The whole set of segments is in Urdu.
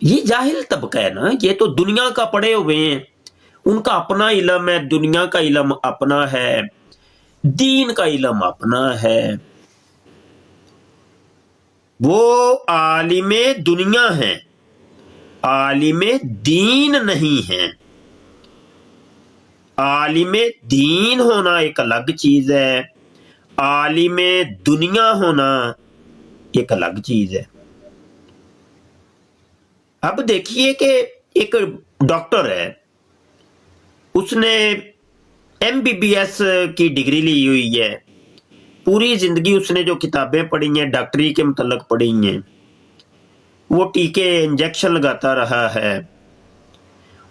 یہ جاہل طبقہ ہے نا, یہ تو دنیا کا پڑھے ہوئے ہیں, ان کا اپنا علم ہے, دنیا کا علم اپنا ہے, دین کا علم اپنا ہے. وہ عالم دنیا ہیں, عالم دین نہیں ہیں. عالم دین ہونا ایک الگ چیز ہے, عالم دنیا ہونا ایک الگ چیز ہے. اب دیکھیے کہ ایک ڈاکٹر ہے, اس نے MBBS کی ڈگری لی ہوئی ہے, پوری زندگی اس نے جو کتابیں پڑھی ہیں ڈاکٹری کے متعلق پڑھی ہیں, وہ ٹیکے انجیکشن لگاتا رہا ہے,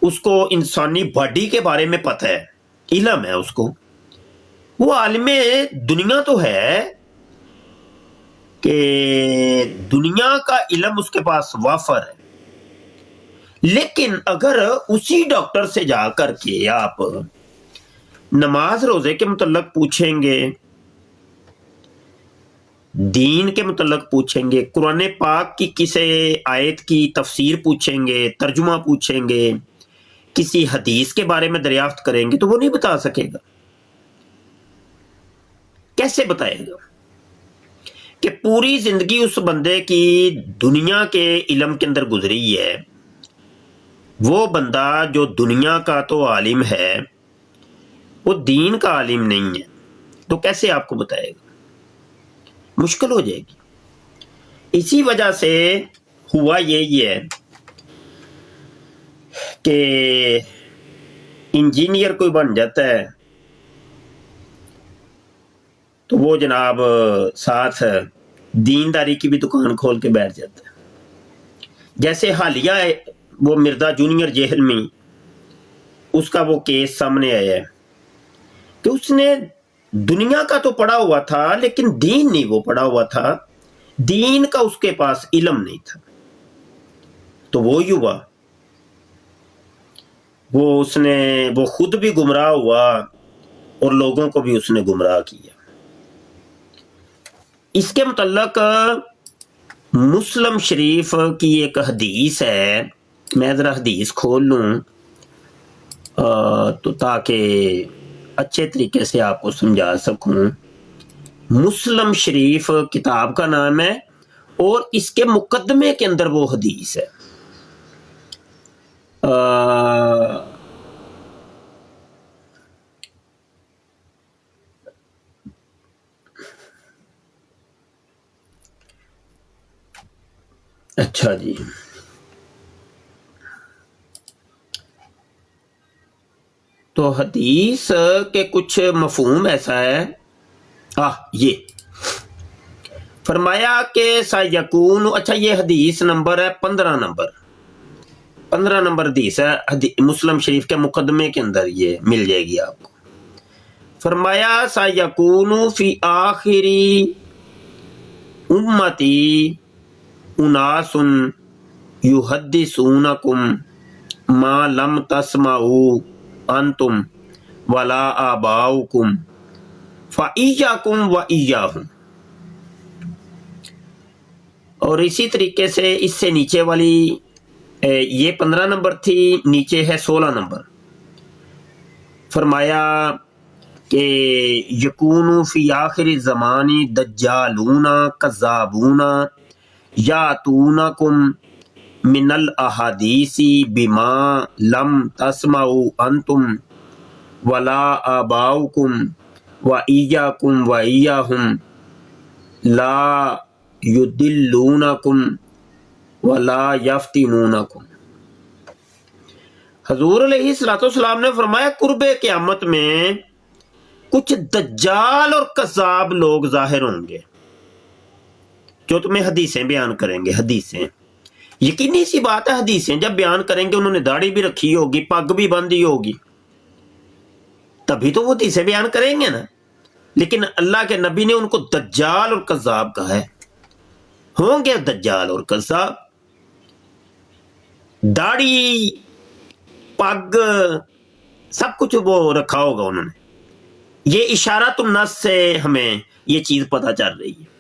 اس کو انسانی باڈی کے بارے میں پتہ ہے, علم ہے اس کو. وہ عالم دنیا تو ہے کہ دنیا کا علم اس کے پاس وافر ہے, لیکن اگر اسی ڈاکٹر سے جا کر کے آپ نماز روزے کے متعلق پوچھیں گے, دین کے متعلق پوچھیں گے, قرآن پاک کی کسی آیت کی تفسیر پوچھیں گے, ترجمہ پوچھیں گے, کسی حدیث کے بارے میں دریافت کریں گے, تو وہ نہیں بتا سکے گا. کیسے بتائے گا کہ پوری زندگی اس بندے کی دنیا کے علم کے اندر گزری ہے, وہ بندہ جو دنیا کا تو عالم ہے, وہ دین کا عالم نہیں ہے, تو کیسے آپ کو بتائے گا؟ مشکل ہو جائے گی. اسی وجہ سے ہوا یہی ہے کہ انجینئر کوئی بن جاتا ہے تو وہ جناب ساتھ دینداری کی بھی دکان کھول کے بیٹھ جاتا ہے. جیسے حالیہ وہ مرزا جونیئر جہل میں اس کا وہ کیس سامنے آیا ہے کہ اس نے دنیا کا تو پڑھا ہوا تھا لیکن دین نہیں وہ پڑھا ہوا تھا, دین کا اس کے پاس علم نہیں تھا. تو وہی ہوا, وہ خود بھی گمراہ ہوا اور لوگوں کو بھی اس نے گمراہ کیا. اس کے متعلق مسلم شریف کی ایک حدیث ہے, میں ذرا حدیث کھول لوں تو تاکہ اچھے طریقے سے آپ کو سمجھا سکوں. مسلم شریف کتاب کا نام ہے اور اس کے مقدمے کے اندر وہ حدیث ہے. اچھا جی, تو حدیث کے کچھ مفہوم ایسا ہے, یہ فرمایا کہ سیکون, اچھا یہ حدیث نمبر ہے 15 نمبر حدیث ہے مسلم شریف کے مقدمے کے اندر, یہ مل جائے گی آپ کو. فرمایا سیکون فی آخری امتی اناس یحدثونکم ما لم تسمعوا انتم ولا آباؤکم فإیاکم وإیاہم. اور اسی طریقے سے اس سے نیچے والی یہ 15 نمبر تھی, نیچے ہے 16 نمبر. فرمایا کہ یکون فی آخر الزمان دجالون کذابون یاتونکم من الاحادیث بما لم تسمعوا انتم ولا آباؤکم وإیاکم وإیاہم لا یدلونکم ولا یفتنونکم. حضور علیہ الصلوۃ والسلام نے فرمایا قرب قیامت میں کچھ دجال اور کذاب لوگ ظاہر ہوں گے جو تمہیں حدیثیں بیان کریں گے. حدیثیں یقینی سی بات ہے, حدیثیں جب بیان کریں گے انہوں نے داڑھی بھی رکھی ہوگی, پگ بھی بندھی ہوگی, تبھی تو وہ حدیثیں بیان کریں گے نا. لیکن اللہ کے نبی نے ان کو دجال اور کذاب کہا ہے. ہوں گے دجال اور کذاب, داڑھی پگ سب کچھ وہ رکھا ہوگا انہوں نے. یہ اشارۃ النص سے ہمیں یہ چیز پتہ چل رہی ہے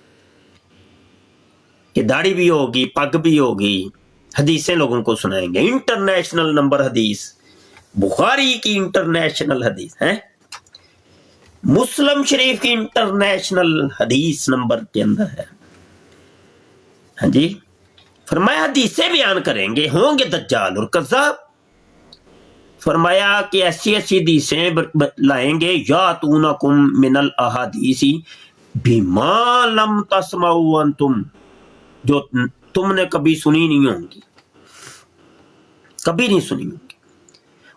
کہ داڑھی بھی ہوگی, پگ بھی ہوگی, حدیثیں لوگوں کو سنائیں گے, انٹرنیشنل نمبر حدیث, بخاری کی انٹرنیشنل حدیث ہے, مسلم شریف کی انٹرنیشنل حدیث نمبر کے اندر ہے. ہاں جی, فرمایا حدیثیں بیان کریں گے, ہوں گے دجال اور کذاب. فرمایا کہ ایسی ایسی حدیثیں لائیں گے, یاتونکم من الاحادیث بما لم تسمعوا انتم, جو تم نے کبھی سنی نہیں ہوں گی, کبھی نہیں سنی ہوں گی.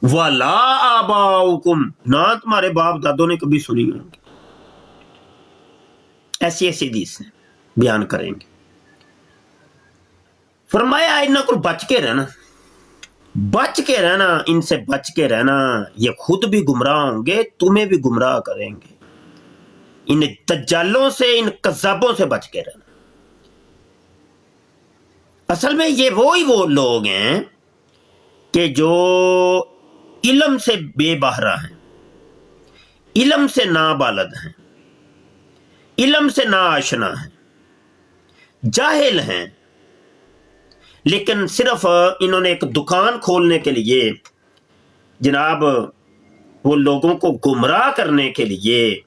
وَلَا آبَاؤُكُمْ, نہ تمہارے باپ دادوں نے کبھی سنی ہوں گی. ایسی ایسی حدیثیں بیان کریں گے. فرمایا انہاں کو بچ کے رہنا, بچ کے رہنا, ان سے بچ کے رہنا. یہ خود بھی گمراہ ہوں گے, تمہیں بھی گمراہ کریں گے. ان دجالوں سے, ان کذابوں سے بچ کے رہنا. اصل میں یہ وہ لوگ ہیں کہ جو علم سے بے بہرہ ہیں, علم سے نابالد ہیں, علم سے ناآشنا ہیں, جاہل ہیں, لیکن صرف انہوں نے ایک دکان کھولنے کے لیے جناب وہ لوگوں کو گمراہ کرنے کے لیے,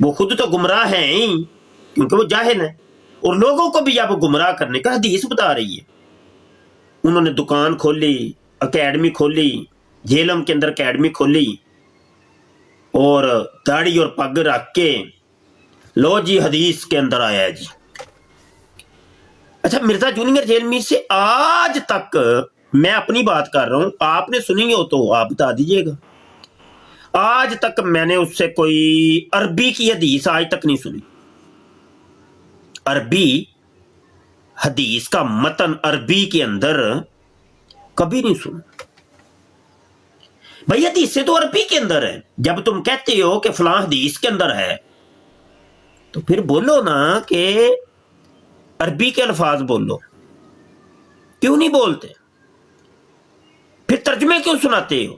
وہ خود تو گمراہ ہیں ہی کیونکہ وہ جاہل ہیں, اور لوگوں کو بھی اب گمراہ کرنے کا حدیث بتا رہی ہے. انہوں نے دکان کھولی, اکیڈمی کھولی, جہلم کے اندر اکیڈمی کھولی, اور داڑھی اور پگ رکھ کے لو جی حدیث کے اندر آیا جی. اچھا, مرزا جونیئر جیلمی سے آج تک میں اپنی بات کر رہا ہوں, آپ نے سنی ہو تو آپ بتا دیجئے گا, آج تک میں نے اس سے کوئی عربی کی حدیث آج تک نہیں سنی. عربی حدیث کا متن عربی کے اندر کبھی نہیں سنا. بھئی حدیثیں تو عربی کے اندر ہے. جب تم کہتے ہو کہ فلاں حدیث کے اندر ہے تو پھر بولو نا کہ عربی کے الفاظ بولو. کیوں نہیں بولتے؟ پھر ترجمے کیوں سناتے ہو؟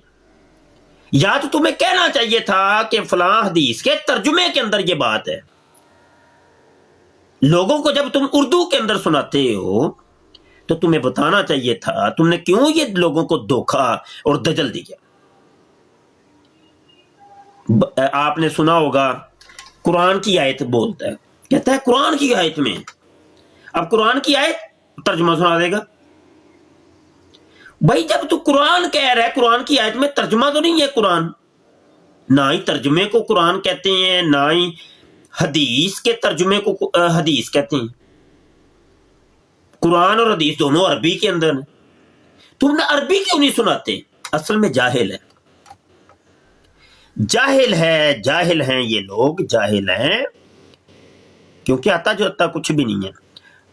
یا تو تمہیں کہنا چاہیے تھا کہ فلاں حدیث کے ترجمے کے اندر یہ بات ہے. لوگوں کو جب تم اردو کے اندر سناتے ہو تو تمہیں بتانا چاہیے تھا تم نے کیوں یہ لوگوں کو دھوکا اور دجل دیا. آپ نے سنا ہوگا قرآن کی آیت بولتا ہے, کہتا ہے قرآن کی آیت میں, اب قرآن کی آیت ترجمہ سنا دے گا. بھائی جب تو قرآن کہہ رہا ہے, قرآن کی آیت میں ترجمہ تو نہیں ہے قرآن, نہ ہی ترجمے کو قرآن کہتے ہیں, نہ ہی حدیث کے ترجمے کو حدیث کہتے ہیں. قرآن اور حدیث دونوں عربی کے اندر ہیں. تم نے عربی کیوں نہیں سناتے؟ اصل میں جاہل ہے, جاہل ہے, جاہل ہیں یہ لوگ, جاہل ہیں, کیونکہ آتا جو آتا کچھ بھی نہیں ہے.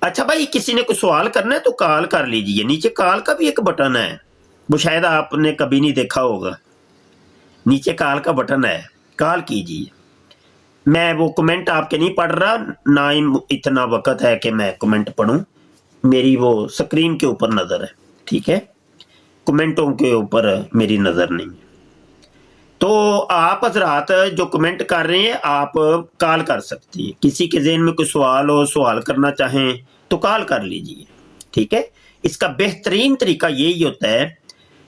اچھا بھائی, کسی نے کوئی سوال کرنا ہے تو کال کر لیجئے, نیچے کال کا بھی ایک بٹن ہے, وہ شاید آپ نے کبھی نہیں دیکھا ہوگا, نیچے کال کا بٹن ہے, کال کیجئے. میں وہ کمنٹ آپ کے نہیں پڑھ رہا, نہ ہی اتنا وقت ہے کہ میں کمنٹ پڑھوں, میری وہ سکرین کے اوپر نظر ہے, ٹھیک ہے, کمنٹوں کے اوپر میری نظر نہیں ہے. تو آپ حضرات جو کمنٹ کر رہے ہیں آپ کال کر سکتی ہیں, کسی کے ذہن میں کوئی سوال ہو, سوال کرنا چاہیں تو کال کر لیجئے, ٹھیک ہے. اس کا بہترین طریقہ یہی ہوتا ہے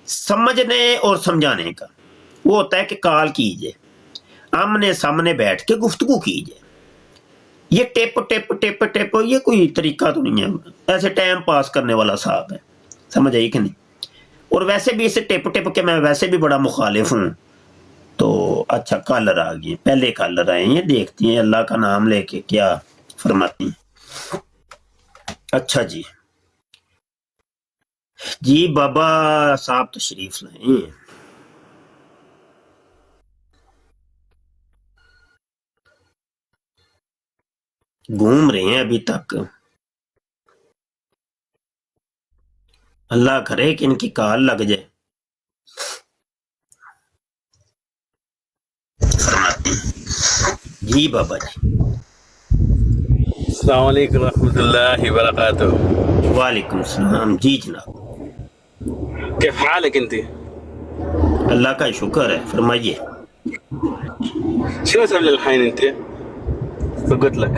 سمجھنے اور سمجھانے کا, وہ ہوتا ہے کہ کال کیجئے, آمنے سامنے بیٹھ کے گفتگو کیجئے. یہ ٹیپ ٹیپ ٹیپ ٹیپ یہ کوئی طریقہ تو نہیں ہے, ایسے ٹائم پاس کرنے والا صاحب ہے, سمجھ آئی کہ نہیں. اور ویسے بھی اسے ٹیپ ٹیپ کے میں ویسے بھی بڑا مخالف ہوں. تو اچھا کالر آ گئی, پہلے کالر آئے ہیں, دیکھتی ہیں اللہ کا نام لے کے کیا فرماتی ہیں. اچھا جی, جی بابا صاحب تشریف لائیں. گھوم رہے ہیں ابھی تک, اللہ کرے کہ ان کی کال لگ جائے. جی بابا جی. السلام علیکم ورحمۃ اللہ وبرکاتہ. وعلیکم السلام. جی جناب, كيف حالك انت؟ اللہ کا شکر ہے, فرمائیے. شو اسوي للحين انت؟ فقلت لك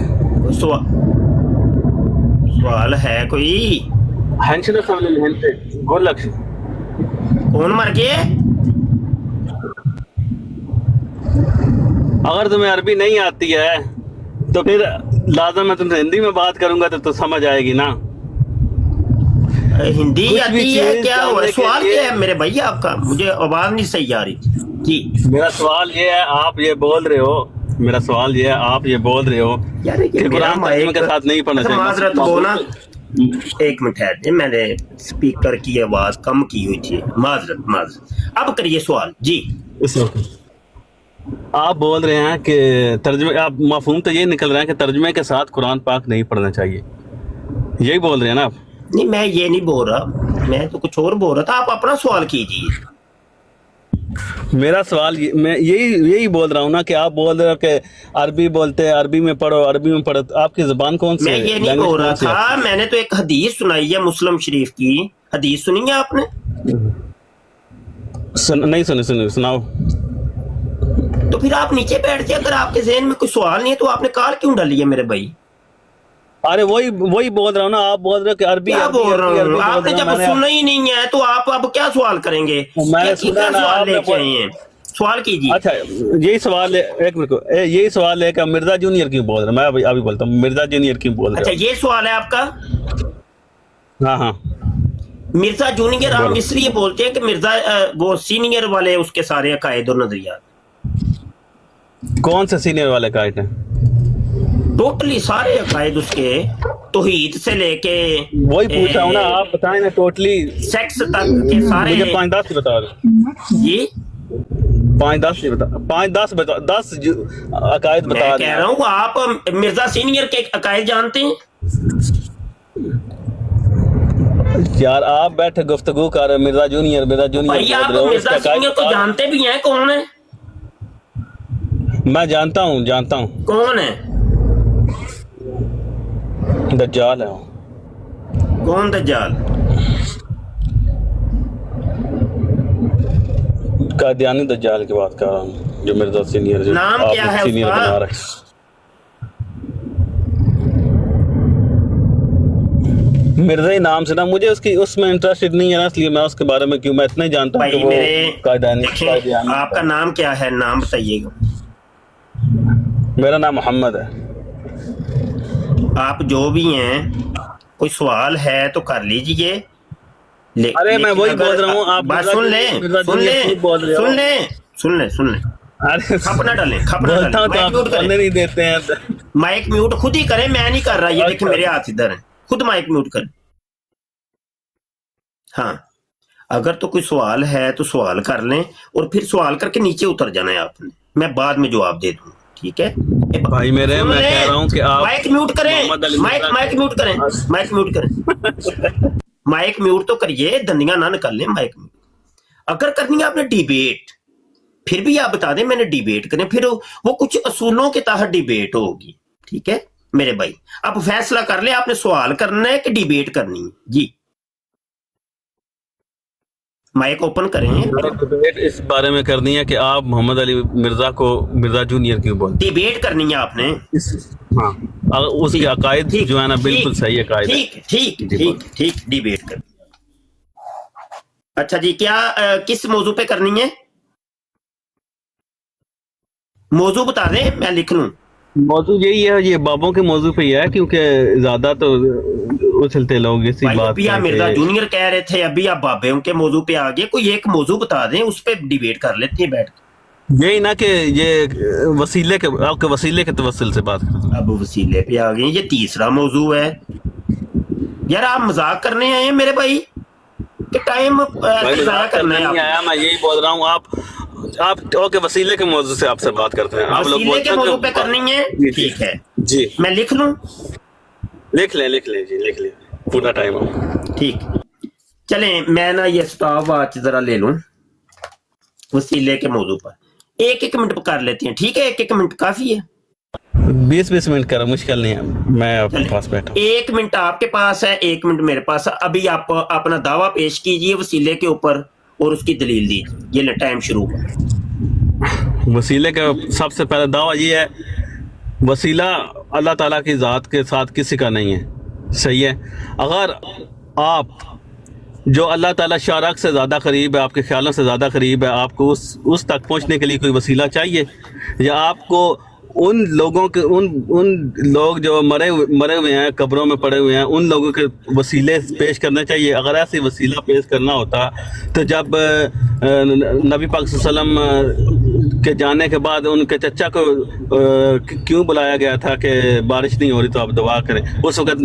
سوال ہے کوئی؟ ہنشن فیملی ہنتے گولک کون مر گئے؟ اگر تمہیں عربی نہیں آتی ہے تو پھر لازم میں تم سے ہندی میں بات کروں گا تو سمجھ آئے گی نا. ہندی کچھ بھی آتی ہے چیز کیا ہوا؟ جاننے کے سوال لیے- کیا ہے میرے بھائی آپ کا؟ مجھے آواز نہیں صحیح آ رہی جی. میرا سوال یہ ہے، آپ یہ بول رہے ہو، میرا سوال یہ ہے، آپ یہ بول رہے ہو یار یہ کہ میرا قرآن ترجمے کے ساتھ نہیں پڑھنا چاہیے. معذرت وہ نا ایک منٹ ہے، میں نے اسپیکر کی آواز کم کی ہوئی تھی. معذرت. اب کریے سوال جی. اس وقت آپ بول رہے ہیں کہ ترجمے، آپ مفہوم تو یہ نکل رہا ہے کہ ترجمے کے ساتھ قرآن پاک نہیں پڑھنا چاہیے، یہی بول رہے ہیں نا آپ؟ نہیں میں یہ نہیں بول رہا، میں تو کچھ اور بول رہا تھا. آپ اپنا سوال کیجیے. میرا سوال میں یہی بول رہا ہوں نا کہ آپ بول رہے ہو کہ عربی بولتے ہیں، عربی میں پڑھو. آپ کی زبان کون سی میں ہے؟ یہ نہیں لینگویج بول رہا کون سی ہے؟ تھا، میں نے تو ایک حدیث سنائی ہے مسلم شریف کی. حدیث سنی ہے آپ نے؟ نہیں سنی، سناؤ. تو پھر آپ نیچے بیٹھ جائے. اگر آپ کے ذہن میں کوئی سوال نہیں ہے تو آپ نے کال کیوں ڈالی ہے میرے بھائی؟ ارے وہی بول رہا ہوں نا، آپ بول رہے ہو کہ عربی کیا عربی بول رہا عربی ہوں؟ عربی آپ بول نے رہا ہوں. جب میں نے سننا ہی نہیں ہے تو آپ اب کیا سوال کریں گے؟ میں کیا سنا نا، سوال آپ لے نے کے آئے ہیں؟ سوال کیجیے. اچھا یہی سوال ہے، ایک منٹ کو، یہی سوال ہے کہ مرزا جونیئر کیوں بول رہے ہیں؟ میں ابھی بولتا ہوں، مرزا جونیئر کیوں بول اچھا رہے یہ سوال ہے آپ کا؟ ہو؟ ہاں مرزا جونیئر ہم بولو. اس لیے بولتے ہیں کہ مرزا وہ سینئر والے اس کے سارے عقائد اور نظریات کون سے سینئر والے قائد ہیں؟ ٹوٹلی سارے عقائد اس کے، توحید سے لے کے وہی پوچھا ہوں نا، آپ بتائیں نا ٹوٹلی. سیکس تک کے سارے. مجھے 5-10 بتا دو، جی 5-10 عقائد میں بتا دیں کہہ رہا ہوں آپ مرزا سینئر کے عقائد جانتے ہیں؟ یار آپ بیٹھے گفتگو کر رہے، مرزا جونیئر بھائی بول آپ رہے ہو، اس مرزا کا عقائد سینئر کو بتا دیں. جانتے بھی ہیں؟ کون ہے؟ میں جانتا ہوں کون ہے؟ دجال ہے. کون دجال؟ قادیانی دجال کی بات کر رہا ہوں، جو مرزا سینئر، جو نام آپ کیا ہے اس سینئر کا؟ بنا رہے. مرزا ہی نام سے نا، مجھے اس میں انٹرسٹڈ نہیں ہے نا، اس لیے میں اس کے بارے میں میں اتنا ہی جانتا ہوں کہ بھائی وہ میرے دیکھیں، قادیانی. آپ کا نام کیا ہے؟ نام بتائیے گا. میرا نام محمد ہے. آپ جو بھی ہیں، کوئی سوال ہے تو کر لیجئے. ارے میں لیکن وہی اگر بول رہا ہوں، آپ بات سن لیں کیوں بول رہے ہو؟ ارے کھپ نہ ڈالیں. بولتا ہوں تو مائک آپ میوٹ کریں. بولنے نہیں دیتے ہیں. مائک میوٹ خود ہی کریں، میں نہیں کر رہا. یہ دیکھیں اچھا. میرے ہاتھ ادھر ہیں، خود مائک میوٹ کریں. ہاں اگر تو کوئی سوال ہے تو سوال کر لیں، اور پھر سوال کر کے نیچے اتر جانا ہے آپ نے. میں بعد میں جواب دے دوں، ٹھیک ہے؟ بھائی میرے، سن میں لیں. کہہ رہا ہوں کہ آپ مائک میوٹ کریں. محمد علی مرزا مائک میوٹ کریں. مائک میوٹ کریں. مائک میوٹ تو کریے، دندیاں نہ نکل لیں. مائک میوٹ اگر کرنی ہے آپ نے ڈیبیٹ، پھر بھی آپ بتا دیں میں نے ڈیبیٹ کریں، پھر وہ کچھ اصولوں کے تحت ڈیبیٹ ہوگی. ٹھیک ہے میرے بھائی، آپ فیصلہ کر لیں، آپ نے سوال کرنا ہے کہ ڈیبیٹ کرنی ہے. جی مائک اوپن کریں. ڈیبیٹ اس بارے میں کرنی ہے کہ آپ محمد علی مرزا کو مرزا جونیئر کیوں بولتے ڈیبیٹ کرنی ہے آپ نے. ہاں، اس کے عقائد ٹھیک جو ہے نا بالکل صحیح عقائد ہے. ٹھیک ٹھیک جی ٹھیک ٹھیک ڈیبیٹ کرنی. اچھا جی، کیا کس موضوع پہ کرنی ہے؟ موضوع بتا دیں، میں لکھ لوں. موضوع یہی ہے، یہ بابوں کے موضوع پہ ہی ہے، کیونکہ زیادہ تو اچھلتے لوگ اسی بھائی بات ابھی آپ پہ مرزا کہ جونیئر کہہ رہے تھے، ابھی آپ بابے کے موضوع پہ آگے. کوئی ایک موضوع بتا دیں، اس پہ ڈیبیٹ کر لیتے ہیں بیٹھ کے. یہی نا کہ یہ وسیلے کے، آپ کے وسیلے کے توسل سے بات کرتے ہیں. اب وسیلے پہ آ گئے، یہ تیسرا موضوع ہے. یار آپ مذاق کرنے آئے ہیں میرے بھائی کہ ٹائم بھائی ضائع مذاق کرنا کرنے ہے آپ نہیں آیا، میں یہی بول رہا ہوں. آپ اوکے، وسیلے کے موضوع سے آپ سے بات کرتے ہیں. آپ لوگ وسیلے بولتے کے ہیں موضوع پہ کہ کرنی ہے. جی ٹھیک ہے، جی، میں لکھ لوں. لکھ لیں جی، لکھ لیں، پورا ٹائم ہو. ٹھیک چلیں، میں نا یہ سٹاپ واچ ذرا لے لوں. وسیلے کے موضوع پر 1 منٹ کر لیتے ہیں. ٹھیک ہے، 1 منٹ کافی ہے. 20 منٹ کرا، مشکل نہیں ہے، میں آپ کے پاس بیٹھا ہوں. 1 منٹ آپ کے پاس ہے، 1 منٹ میرے پاس ہے. ابھی آپ اپنا دعویٰ پیش کیجئے وسیلے کے اوپر اور اس کی دلیل دیجیے. یہ لے ٹائم شروع ہوا. وسیلے کا سب سے پہلا دعویٰ یہ ہے، وسیلہ اللہ تعالیٰ کی ذات کے ساتھ کسی کا نہیں ہے. صحیح ہے. اگر آپ جو اللہ تعالیٰ شارک سے زیادہ قریب ہے، آپ کے خیالوں سے زیادہ قریب ہے، آپ کو اس تک پہنچنے کے لیے کوئی وسیلہ چاہیے، یا آپ کو ان لوگوں کے ان لوگ جو مرے ہوئے ہیں، قبروں میں پڑے ہوئے ہیں، ان لوگوں کے وسیلے پیش کرنے چاہیے؟ اگر ایسی وسیلہ پیش کرنا ہوتا تو جب نبی پاک صلی اللہ علیہ وسلم کے جانے کے بعد ان کے چچا کو کیوں بلایا گیا تھا کہ بارش نہیں ہو رہی تو آپ دعا کریں؟ اس وقت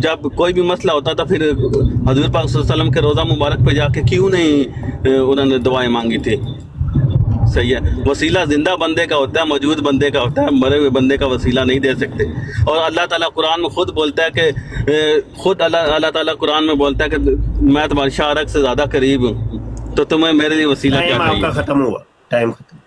جب کوئی بھی مسئلہ ہوتا تھا پھر حضور پاک صلی اللہ علیہ وسلم کے روضہ مبارک پہ جا کے کیوں نہیں انہوں نے دعائیں مانگی تھی؟ صحیح ہے. وسیلہ زندہ بندے کا ہوتا ہے، موجود بندے کا ہوتا ہے، مرے ہوئے بندے کا وسیلہ نہیں دے سکتے. اور اللہ تعالیٰ قرآن میں خود بولتا ہے کہ خود اللہ تعالیٰ قرآن میں بولتا ہے کہ میں تمہارے شارک سے زیادہ قریب ہوں، تو تمہیں میرے لیے وسیلہ کیا ٹائم آپ کا چاہیے؟ ختم ہوا، ٹائم ختم.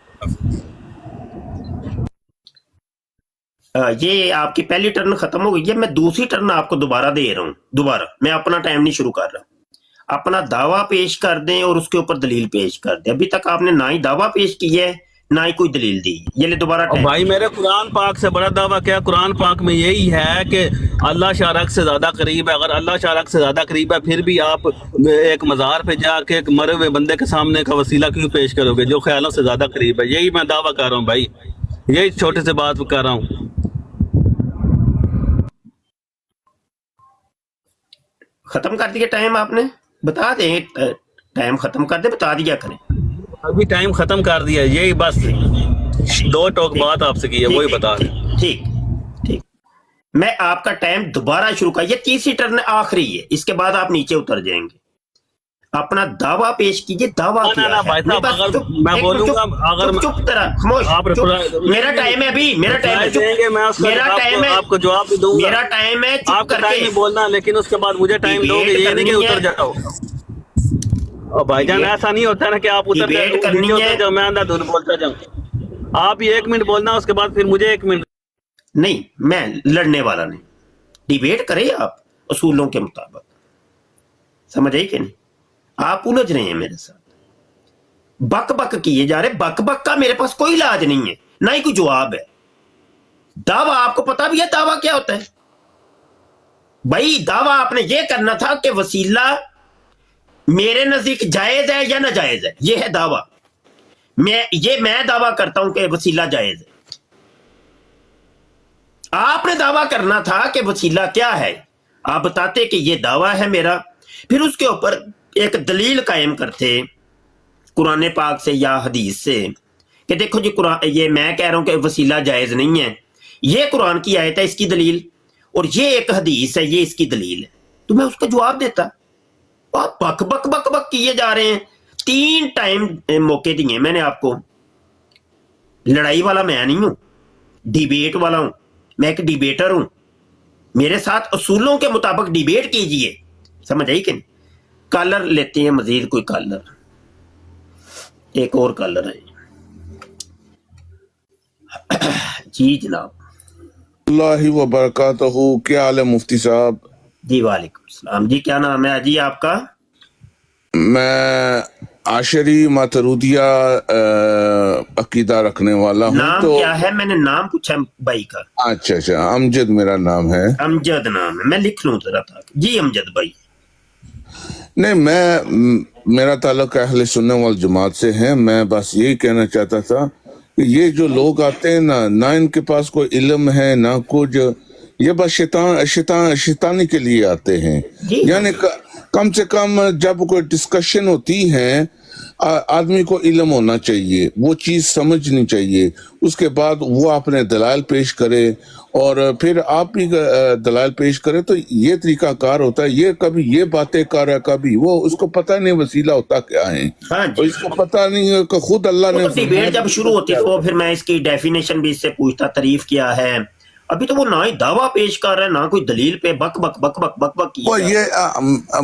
یہ آپ کی پہلی ٹرن ختم ہو گئی ہے، میں دوسری ٹرن آپ کو دوبارہ دے رہا ہوں. دوبارہ میں اپنا ٹائم نہیں شروع کر رہا. اپنا دعویٰ پیش کر دیں اور اس کے اوپر دلیل پیش کر دیں. ابھی تک آپ نے نہ ہی دعویٰ پیش کی ہے نہ ہی کوئی دلیل دی. یہ لے دوبارہ اور ٹائم. بھائی میرے قرآن پاک سے بڑا دعویٰ کیا؟ قرآن پاک میں یہی ہے کہ اللہ شارک سے زیادہ قریب ہے. اگر اللہ شارک سے زیادہ قریب ہے پھر بھی آپ ایک مزار پہ جا کے ایک مرے ہوئے بندے کے سامنے کا وسیلہ کیوں پیش کرو گے جو خیالوں سے زیادہ قریب ہے؟ یہی میں دعویٰ کر رہا ہوں بھائی، یہی چھوٹے سے بات کر رہا ہوں. ختم کر دیا ٹائم؟ آپ نے بتا دیں، ٹائم ختم کر دیں، بتا دیا کریں. ابھی ٹائم ختم کر دیا، یہی بس دو ٹوک بات آپ سے کی ہے، وہی بتا دیں. ٹھیک ٹھیک. میں آپ کا ٹائم دوبارہ شروع کر، یہ تیسری ٹرن آخری ہے، اس کے بعد آپ نیچے اتر جائیں گے. اپنا دعویٰ پیش کیجئے. دعویٰ کیا ہے؟ بھائی صاحب اگر میں بولوں گا، اگر چپ طرح خاموش. میرا ٹائم ہے ابھی، میرا ٹائم ہے. میرا ٹائم ہے، آپ کو جواب بھی دوں گا. میرا ٹائم ہے. آپ کا ٹائم نہیں بولنا، لیکن اس کے بعد مجھے ٹائم دو گے، یہ نہیں کہ اتر جاؤ. اور بھائی جان ایسا نہیں ہوتا نا کہ آپ اتر جاؤ میں اندھا دھند بولتا جاؤں. آپ یہ 1 منٹ بولنا، اس کے بعد پھر مجھے 1 منٹ. نہیں، میں لڑنے والا نہیں. ڈیبیٹ کریں آپ اصولوں کے مطابق. سمجھ آئی کہ نہیں؟ آپ الجھ رہے ہیں میرے ساتھ، بک بک کیے جا رہے. بک بک کا میرے پاس کوئی علاج نہیں ہے، نہ ہی کوئی جواب ہے. دعویٰ آپ کو پتا بھی ہے دعویٰ کیا ہوتا ہے؟ بھائی دعویٰ آپ نے یہ کرنا تھا کہ وسیلہ میرے نزدیک جائز ہے یا ناجائز ہے. یہ ہے دعویٰ. میں دعویٰ کرتا ہوں کہ وسیلہ جائز ہے. آپ نے دعویٰ کرنا تھا کہ وسیلہ کیا ہے. آپ بتاتے کہ یہ دعویٰ ہے میرا، پھر اس کے اوپر ایک دلیل قائم کرتے قرآن پاک سے یا حدیث سے کہ دیکھو جی قرآن، یہ میں کہہ رہا ہوں کہ وسیلہ جائز نہیں ہے، یہ قرآن کی آیت ہے اس کی دلیل، اور یہ ایک حدیث ہے یہ اس کی دلیل ہے. تو میں اس کا جواب دیتا. آپ بک بک بک بک کیے جا رہے ہیں. 3 ٹائم موقع دیے میں نے آپ کو. لڑائی والا میں نہیں ہوں، ڈیبیٹ والا ہوں. میں ایک ڈیبیٹر ہوں. میرے ساتھ اصولوں کے مطابق ڈیبیٹ کیجئے. سمجھ آئی کہ نہیں؟ کالر لیتے ہیں، مزید کوئی کالر، ایک اور کالر ہے. جی جناب. اللہ وبرکاتہ. کیا حال ہے مفتی صاحب؟ جی وعلیکم السلام. جی کیا نام ہے جی آپ کا؟ میں عاشری ماترودیہ عقیدہ رکھنے والا ہوں. نام تو کیا ہے؟ میں نے نام پوچھا بھائی کا. اچھا امجد میرا نام ہے. امجد نام ہے، میں لکھ لوں ذرا تھا. جی امجد بھائی. نہیں، میرا تعلق اہل سنت والجماعت سے ہے. میں بس یہی کہنا چاہتا تھا کہ یہ جو لوگ آتے ہیں نہ ان کے پاس کوئی علم ہے نہ کچھ، یہ بس شیطانی کے لیے آتے ہیں. یعنی کم سے کم جب کوئی ڈسکشن ہوتی ہے آدمی کو علم ہونا چاہیے، وہ چیز سمجھنی چاہیے، اس کے بعد وہ اپنے دلائل پیش کرے اور پھر آپ بھی دلائل پیش کرے. تو یہ طریقہ کار ہوتا ہے. یہ کبھی یہ باتیں کر رہا ہے، کبھی وہ، اس کو پتہ نہیں وسیلہ ہوتا کیا ہے، اور اس کو پتہ نہیں ہے کہ خود اللہ نے. ڈیبیٹ جب شروع ہوتی تو پھر میں اس کی ڈیفینیشن بھی اس سے پوچھتا، تعریف کیا ہے. ابھی تو وہ نہ ہی دعویٰ پیش کر رہا ہے نہ کوئی دلیل پہ بک بک بک بک بک بک کی. یہ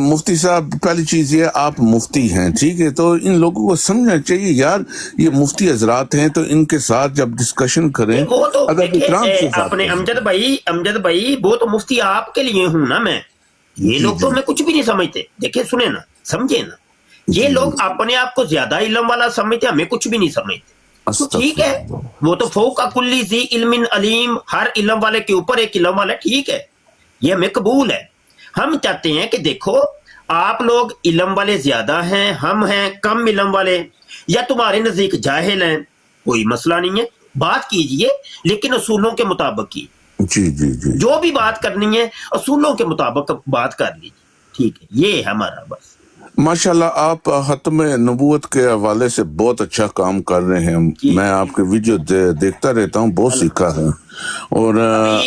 مفتی صاحب، پہلی چیز یہ آپ مفتی ہیں، ٹھیک ہے، تو ان لوگوں کو سمجھنا چاہیے یار یہ مفتی حضرات ہیں، تو ان کے ساتھ جب ڈسکشن کریں وہ تو اپنے امجد بھائی وہ تو مفتی آپ کے لیے ہوں نا میں. یہ لوگ تو ہمیں کچھ بھی نہیں سمجھتے. دیکھیں سنیں نا، سمجھے نا، یہ لوگ اپنے آپ کو زیادہ علم والا سمجھتے، ہمیں کچھ بھی نہیں سمجھتے. تو ٹھیک ہے، وہ تو فوق کل ذی علم علیم، ہر علم والے کے اوپر ایک علم والا، ٹھیک ہے. یہ ہمیں قبول ہے. ہم چاہتے ہیں کہ دیکھو آپ لوگ علم والے زیادہ ہیں, ہم ہیں کم علم والے, یا تمہارے نزدیک جاہل ہیں, کوئی مسئلہ نہیں ہے, بات کیجئے لیکن اصولوں کے مطابق کی. جی جی جی جو بھی بات کرنی ہے اصولوں کے مطابق بات کر لیجیے, ٹھیک ہے, یہ ہے ہمارا بس. ماشاءاللہ آپ ختم نبوت کے حوالے سے بہت اچھا کام کر رہے ہیں. میں آپ کے ویڈیو دیکھتا رہتا ہوں, بہت سیکھا ہے. اور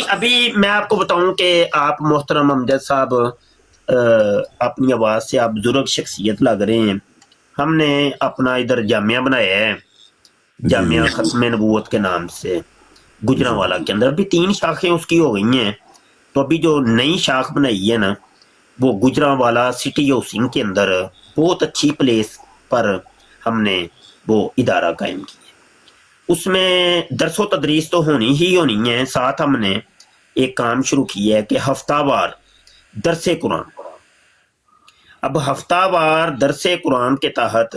ابھی میں آپ کو بتاؤں کہ آپ محترم امجد صاحب اپنی آواز سے آپ بزرگ شخصیت لگ رہے ہیں. ہم نے اپنا ادھر جامعہ بنایا ہے, جامعہ ختم نبوت کے نام سے, گجرانوالہ کے اندر. ابھی 3 شاخیں اس کی ہو گئی ہیں. تو ابھی جو نئی شاخ بنائی ہے نا, وہ گجرانوالہ سٹی ہاؤسنگ کے اندر بہت اچھی پلیس پر ہم نے وہ ادارہ قائم کیا. اس میں درس و تدریس تو ہونی ہی ہونی ہے, ساتھ ہم نے ایک کام شروع کیا ہے کہ ہفتہ وار درس قرآن. اب ہفتہ وار درس قرآن کے تحت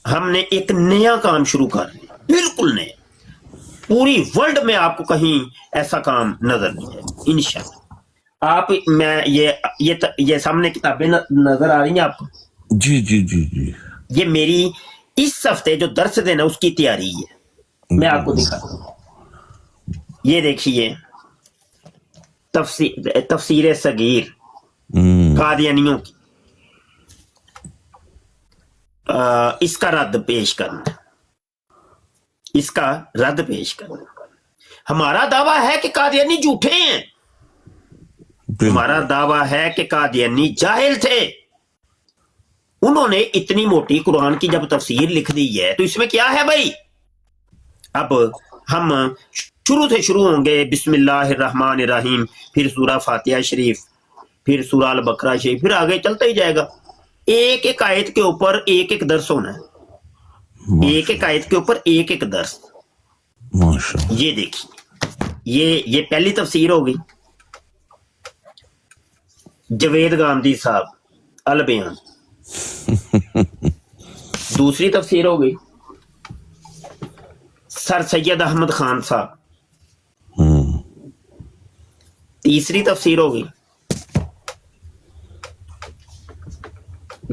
ہم نے ایک نیا کام شروع کر لیا, بالکل نیا. پوری ورلڈ میں آپ کو کہیں ایسا کام نظر نہیں ہے انشاءاللہ. آپ میں یہ سامنے کتابیں نظر آ رہی ہیں آپ کو؟ جی جی جی جی یہ میری اس ہفتے جو درس دینا اس کی تیاری ہے, میں آپ کو دکھاتا ہوں. یہ دیکھیے تفسیر صغیر قادیانیوں کی, اس کا رد پیش کرنا, اس کا رد پیش کرنا. ہمارا دعویٰ ہے کہ قادیانی جھوٹے ہیں, ہمارا دعویٰ ہے کہ قادیانی جاہل تھے. انہوں نے اتنی موٹی قرآن کی جب تفسیر لکھ دی ہے تو اس میں کیا ہے بھائی؟ اب ہم شروع سے شروع ہوں گے بسم اللہ الرحمن الرحیم, پھر سورہ فاتحہ شریف, پھر سورہ البقرہ شریف, پھر آگے چلتا ہی جائے گا. ایک ایک آیت کے اوپر ایک ایک درس ہونا ہے, ایک ایک آیت کے اوپر ایک ایک درس. یہ دیکھیے, یہ پہلی تفسیر ہو گئی جوید گاندھی صاحب البیان. دوسری تفسیر ہو گئی سر سید احمد خان صاحب. تیسری تفسیر ہو گئی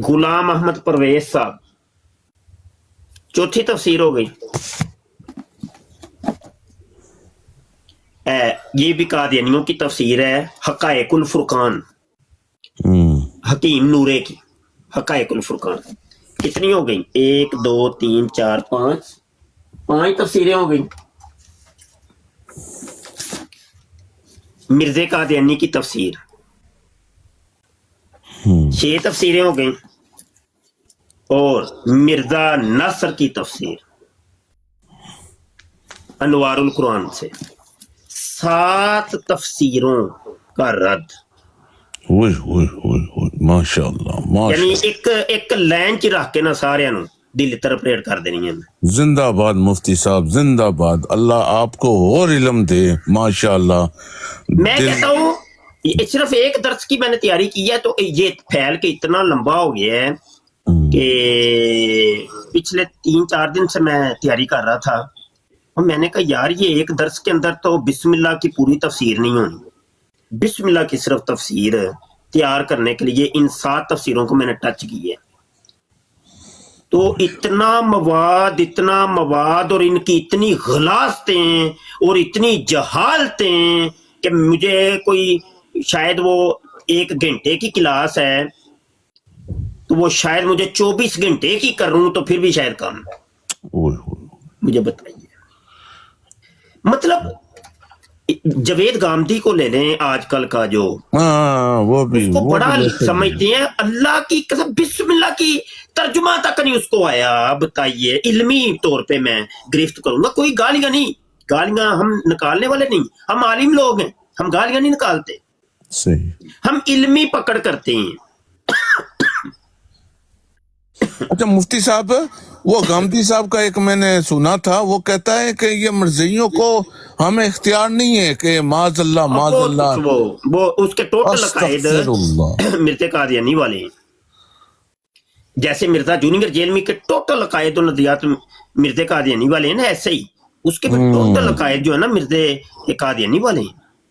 غلام احمد پرویز صاحب. چوتھی تفسیر ہو گئی یہ بھی قادیانیوں کی تفسیر ہے, حقائق الفرقان, حکیم نورے کی حقائق الفرقان. کتنی ہو گئی؟ 1 2 3 4 5 تفسیریں ہو گئی. مرزا قادیانی کی تفسیر 6 تفسیریں ہو گئیں, اور مرزا ناصر کی تفسیر انوار القرآن سے 7 تفسیروں کا رد. ماشاء اللہ, یعنی ایک لائن چ رکھ کے نا سارے نو دل ترپریٹ کر دینی ہے. زندہ باد مفتی صاحب, زندہ باد. اللہ آپ کو اور علم دے. ماشاء اللہ. میں کہتا ہوں صرف ایک درس کی میں نے تیاری کی ہے تو یہ پھیل کے اتنا لمبا ہو گیا ہے کہ پچھلے 3-4 دن سے میں تیاری کر رہا تھا, اور میں نے کہا یار یہ ایک درس کے اندر تو بسم اللہ کی پوری تفسیر نہیں ہونی. بسم اللہ کی صرف تفسیر تیار کرنے کے لیے ان 7 تفسیروں کو میں نے ٹچ کی ہے. تو اتنا مواد اور ان کی اتنی غلاظتیں اور اتنی جہالتیں کہ مجھے کوئی شاید وہ 1 گھنٹے کی کلاس ہے تو وہ شاید مجھے 24 گھنٹے کی کروں تو پھر بھی شاید کم. مجھے بتائیے, مطلب جوید گاندھی کو لے لیں آج کل کا جو وہ بھی اس کو بڑا سمجھتے ہیں, اللہ کی قسم بسم اللہ کی ترجمہ تک نہیں اس کو آیا. بتائیے, علمی طور پہ میں گرفت کروں گا, کوئی گالیاں نہیں, گالیاں ہم نکالنے والے نہیں, ہم عالم لوگ ہیں, ہم گالیاں نہیں نکالتے, ہم علمی پکڑ کرتے ہیں. اچھا مفتی صاحب, وہ گاندھی صاحب کا ایک میں نے سنا تھا, وہ کہتا ہے کہ یہ مرزائیوں کو ہمیں اختیار نہیں ہے کہ معاذ اللہ وہ اس کے ٹوٹل عقائد مرزا قادیانی والے ہیں. جیسے مرزا جونیئر جیلمی کے ٹوٹل عقائد و نظریات مرزا قادیانی والے ہیں نا, ایسے ہی اس کے بھی ٹوٹل عقائد جو ہے نا مرزا قادیانی والے ہیں.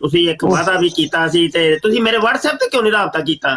ਤੁਸੀਂ ਇੱਕ ਵਾਅਦਾ ਵੀ ਕੀਤਾ ਸੀ ਤੇ ਤੁਸੀਂ ਮੇਰੇ WhatsApp ਤੇ ਕਿਉਂ ਨਹੀਂ ਰਾਬਤਾ ਕੀਤਾ?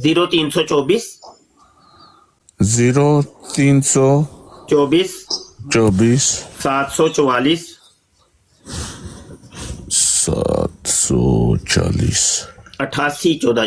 0324 0324 744 740 8814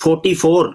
44।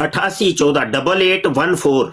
8814 8814।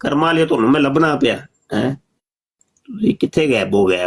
ਕਰਮਾ ਲਿਆ, ਤੁਹਾਨੂੰ ਮੈਂ ਲੱਭਣਾ ਪਿਆ ਹੈ, ਤੁਸੀਂ ਕਿੱਥੇ ਗਾਇਬ ਹੋ ਗਏ।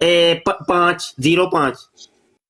505।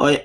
ਓਏ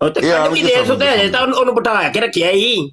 ਉਹ ਤੇ ਇਹ ਕੱਢ ਆਣ ਵੀ ਕੇ ਦੇ ਸਮਝ ਸੁਤੇ ਹਜੇ ਤਾਂ ਉਹਨੂੰ ਬਿਠਾ ਕੇ ਰੱਖਿਆ ਹੀ।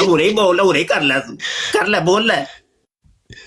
ਹੁਰੇ ਬੋਲ, ਹੁਰੇ ਕਰ ਲੈ ਤੂੰ, ਕਰ ਲੈ, ਬੋਲ ਲੈ,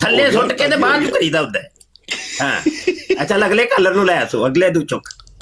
ਥੱਲੇ ਸੁੱਟ ਕੇ ਤੇ ਬਾਅਦ ਚ ਕਰੀਦਾ ਹੁੰਦਾ ਹੈ। ਹਾਂ ਅੱਛਾ, ਅਗਲੇ ਕਲਰ ਨੂੰ ਲੈ ਆਸੋ, ਅਗਲੇ ਤੂੰ ਚੁੱਕ।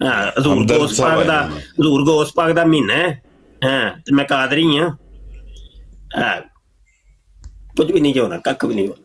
ਹਾਂ, ਹਜ਼ੂਰ ਗੋਸ ਪਾਕ ਦਾ, ਹਜ਼ੂਰ ਗੋਸ ਪਾਕ ਦਾ ਮਹੀਨਾ ਹੈ। ਹਾਂ ਤੇ ਮੈਂ ਕਾਦਰੀ ਹਾਂ। ਹਾਂ ਕੁਝ ਵੀ ਨਹੀਂ ਹੋਣਾ, ਕੱਖ ਵੀ ਨਹੀਂ ਹੋਣਾ।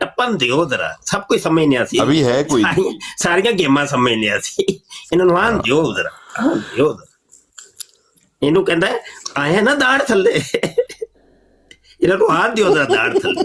ਟੱਪਣ ਦਿਓ ਜ਼ਰਾ, ਸਭ ਕੁਝ ਸਮਝਣਿਆ ਸੀ। ਅਭੀ ਹੈ ਕੋਈ? ਸਾਰੀਆਂ ਗੇਮਾਂ ਸਮਝਣਿਆ ਸੀ, ਇਹਨਾਂ ਨੂੰ ਹਾਂ ਦਿਓ ਜ਼ਰਾ, ਹਾਂ ਦਿਓ ਜ਼ਰਾ। ਇਹਨੂੰ ਕਹਿੰਦਾ ਆਏ ਨਾ ਦਾੜ ਥੱਲੇ, ਇਹਨਾਂ ਨੂੰ ਹਾਂ ਦਿਓ ਜ਼ਰਾ ਦਾੜ ਥੱਲੇ।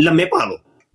ਲੰਮੇ ਪਾ ਲਓ,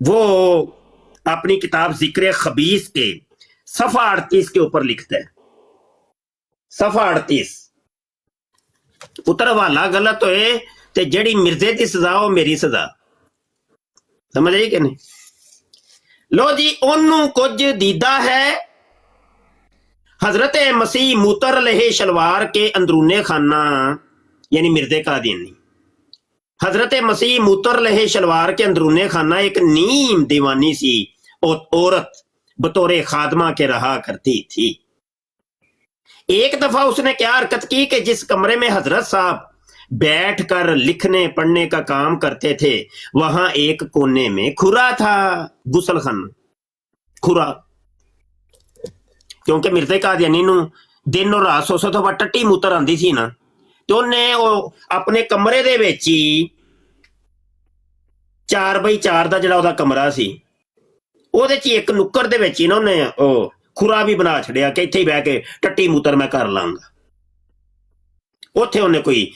وہ اپنی کتاب ذکر خبیث کے صفحہ 38 کے اوپر لکھتا ہے, صفحہ 38. پتر حوالہ غلط ہوئے تے جڑی مرزے دی سزا وہ میری سزا, سمجھ آئی کہ نہیں؟ لو جی, انہوں کچھ دیدہ ہے حضرت مسیح موتر علیہ شلوار کے اندرون خانہ, یعنی مرزے قادیانی, حضرت مسیح موتر علیہ شلوار کے اندرون خانہ ایک نیم دیوانی سی عورت بطور خادمہ کے رہا کرتی تھی. ایک دفعہ اس نے کیا حرکت کی کہ جس کمرے میں حضرت صاحب بیٹھ کر لکھنے پڑھنے کا کام کرتے تھے وہاں ایک کونے میں کھرا تھا, غسل خانہ کھرا, کیونکہ مرزا قادیانی نو دن اور رات 100 دفعہ ٹٹی موتر آندی سی نا, تو انہیں اپنے کمرے دے وچ 4x4 دا جڑا کمرہ سی ਉਹਦੇ ਚ ਇੱਕ ਨੁੱਕਰ ਦੇ ਵਿੱਚ ਇਹਨਾਂ ਨੇ ਉਹ ਖੁਰਾ ਵੀ ਬਣਾ ਛੜਿਆ ਕਿ ਇੱਥੇ ਹੀ ਬਹਿ ਕੇ ਟੱਟੀ ਮੂਤਰ ਮੈਂ ਕਰ ਲਾਂਗਾ. ਉੱਥੇ ਉਹਨੇ ਕੋਈ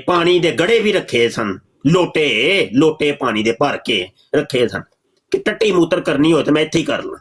ਪਾਣੀ ਦੇ ਗੜੇ ਵੀ ਰੱਖੇ ਸਨ, ਲੋਟੇ ਪਾਣੀ ਦੇ ਭਰ ਕੇ ਰੱਖੇ ਸਨ ਕਿ ਟੱਟੀ ਮੂਤਰ ਕਰਨੀ ਹੋਏ ਤਾਂ ਮੈਂ ਇੱਥੇ ਹੀ ਕਰ ਲਾਂ.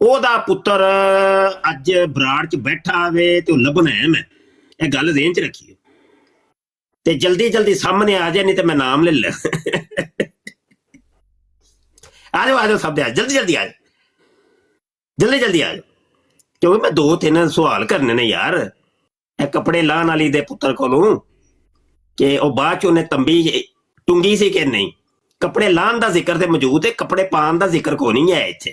ਉਹਦਾ ਪੁੱਤਰ ਅੱਜ ਬਰਾੜ ਚ ਬੈਠਾ ਆਵੇ ਤੇ ਉਹ ਲੱਭਣਾ ਹੈ. ਮੈਂ ਇਹ ਗੱਲ ਜ਼ੇਨ ਚ ਰੱਖੀਓ ਤੇ ਜਲਦੀ ਸਾਹਮਣੇ ਆ ਜਾ, ਨਹੀਂ ਤੇ ਮੈਂ ਨਾਮ ਲੈ ਲੈ. ਆ ਜਾਓ ਸਭ ਦੇ ਆ, ਜਲਦੀ ਆ ਜਾਓ, ਜਲਦੀ ਆ ਜਾਓ, ਕਿਉਂਕਿ ਮੈਂ 2-3 ਸਵਾਲ ਕਰਨੇ ਨੇ ਯਾਰ ਇਹ ਕੱਪੜੇ ਲਾਹਣ ਵਾਲੀ ਦੇ ਪੁੱਤਰ ਕੋਲੋਂ ਕਿ ਉਹ ਬਾਅਦ ਚ ਉਹਨੇ ਤੰਬੀ ਟੁੰਗੀ ਸੀ ਕਿ ਨਹੀਂ. ਕੱਪੜੇ ਲਾਹਣ ਦਾ ਜ਼ਿਕਰ ਤੇ ਮੌਜੂਦ ਹੈ, ਕੱਪੜੇ ਪਾਉਣ ਦਾ ਜ਼ਿਕਰ ਕੋਈ ਨਹੀਂ ਹੈ ਇੱਥੇ.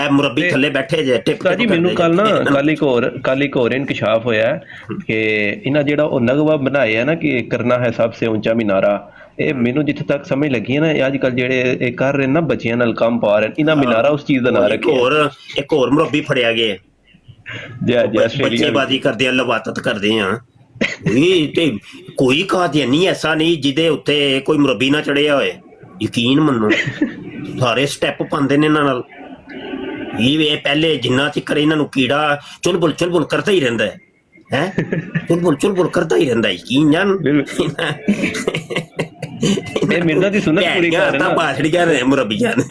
ਇਹ ਮੁਰੱਬੀ ਥੱਲੇ ਬੈਠੇ ਜੇ ਟਿਪ ਉਸਤਾਦ ਜੀ ਮੈਨੂੰ ਕੱਲ ਇੱਕ ਹੋਰ ਇਨਕਸ਼ਾਫ ਹੋਇਆ ਕਿ ਇਹਨਾਂ ਜਿਹੜਾ ਉਹ ਨਗਵਾ ਬਣਾਇਆ ਨਾ ਕਿ ਕਰਨਾ ਹੈ ਸਭ ਸੇ ਉੱਚਾ ਮੀਨਾਰਾ, ਇਹ ਮੈਨੂੰ ਜਿੱਥੇ ਤੱਕ ਸਮਝ ਲੱਗੀ ਹੈ ਨਾ, ਇਹ ਅੱਜ ਕੱਲ ਜਿਹੜੇ ਇਹ ਕਰ ਰਹੇ ਨਾ ਬੱਚਿਆਂ ਨਾਲ ਕੰਮ ਪਾ ਰਹੇ ਇਹਨਾਂ ਮੀਨਾਰਾ ਉਸ ਚੀਜ਼ ਦਾ ਨਾਂ ਰੱਖਿਆ। ਇੱਕ ਹੋਰ ਮੁਰੱਬੀ ਫੜਿਆ ਗਿਆ ਬੱਚੇਬਾਜ਼ੀ ਕਰਦੇ ਆ, ਲਵਾਤਤ ਕਰਦੇ ਆ। ਤੇ ਕੋਈ ਕਾਦੀਆਨੀ ਐਸਾ ਨਹੀਂ ਜਿਹਦੇ ਉੱਤੇ ਕੋਈ ਮੁਰੱਬੀ ਨਾ ਚੜਿਆ ਹੋਏ, ਯਕੀਨ ਮੰਨੋ ਸਾਰੇ ਸਟੈਪ ਪਾਉਂਦੇ ਨੇ ਇਹਨਾਂ ਨਾਲ। ਇਹ ਪਹਿਲੇ ਜਿੰਨਾ ਚਿਰ ਇਹਨਾਂ ਨੂੰ ਕੀੜਾ ਚੁਲਬੁਲ ਕਰਦਾ ਹੀ ਰਹਿੰਦਾ ਹੈ ਚੁਲਬੁਲ ਕਰਦਾ ਹੀ ਰਹਿੰਦਾ, ਯਕੀਨ ਜਾਨ। ਇਹ ਮਿਰਜ਼ਾ ਦੀ ਸੁਨਤ ਪੂਰੀ ਕਰ ਰਿਹਾ ਬਾਛੜੀਆਂ ਨੇ ਮੁਰੱਬੀਆਂ ਨੇ,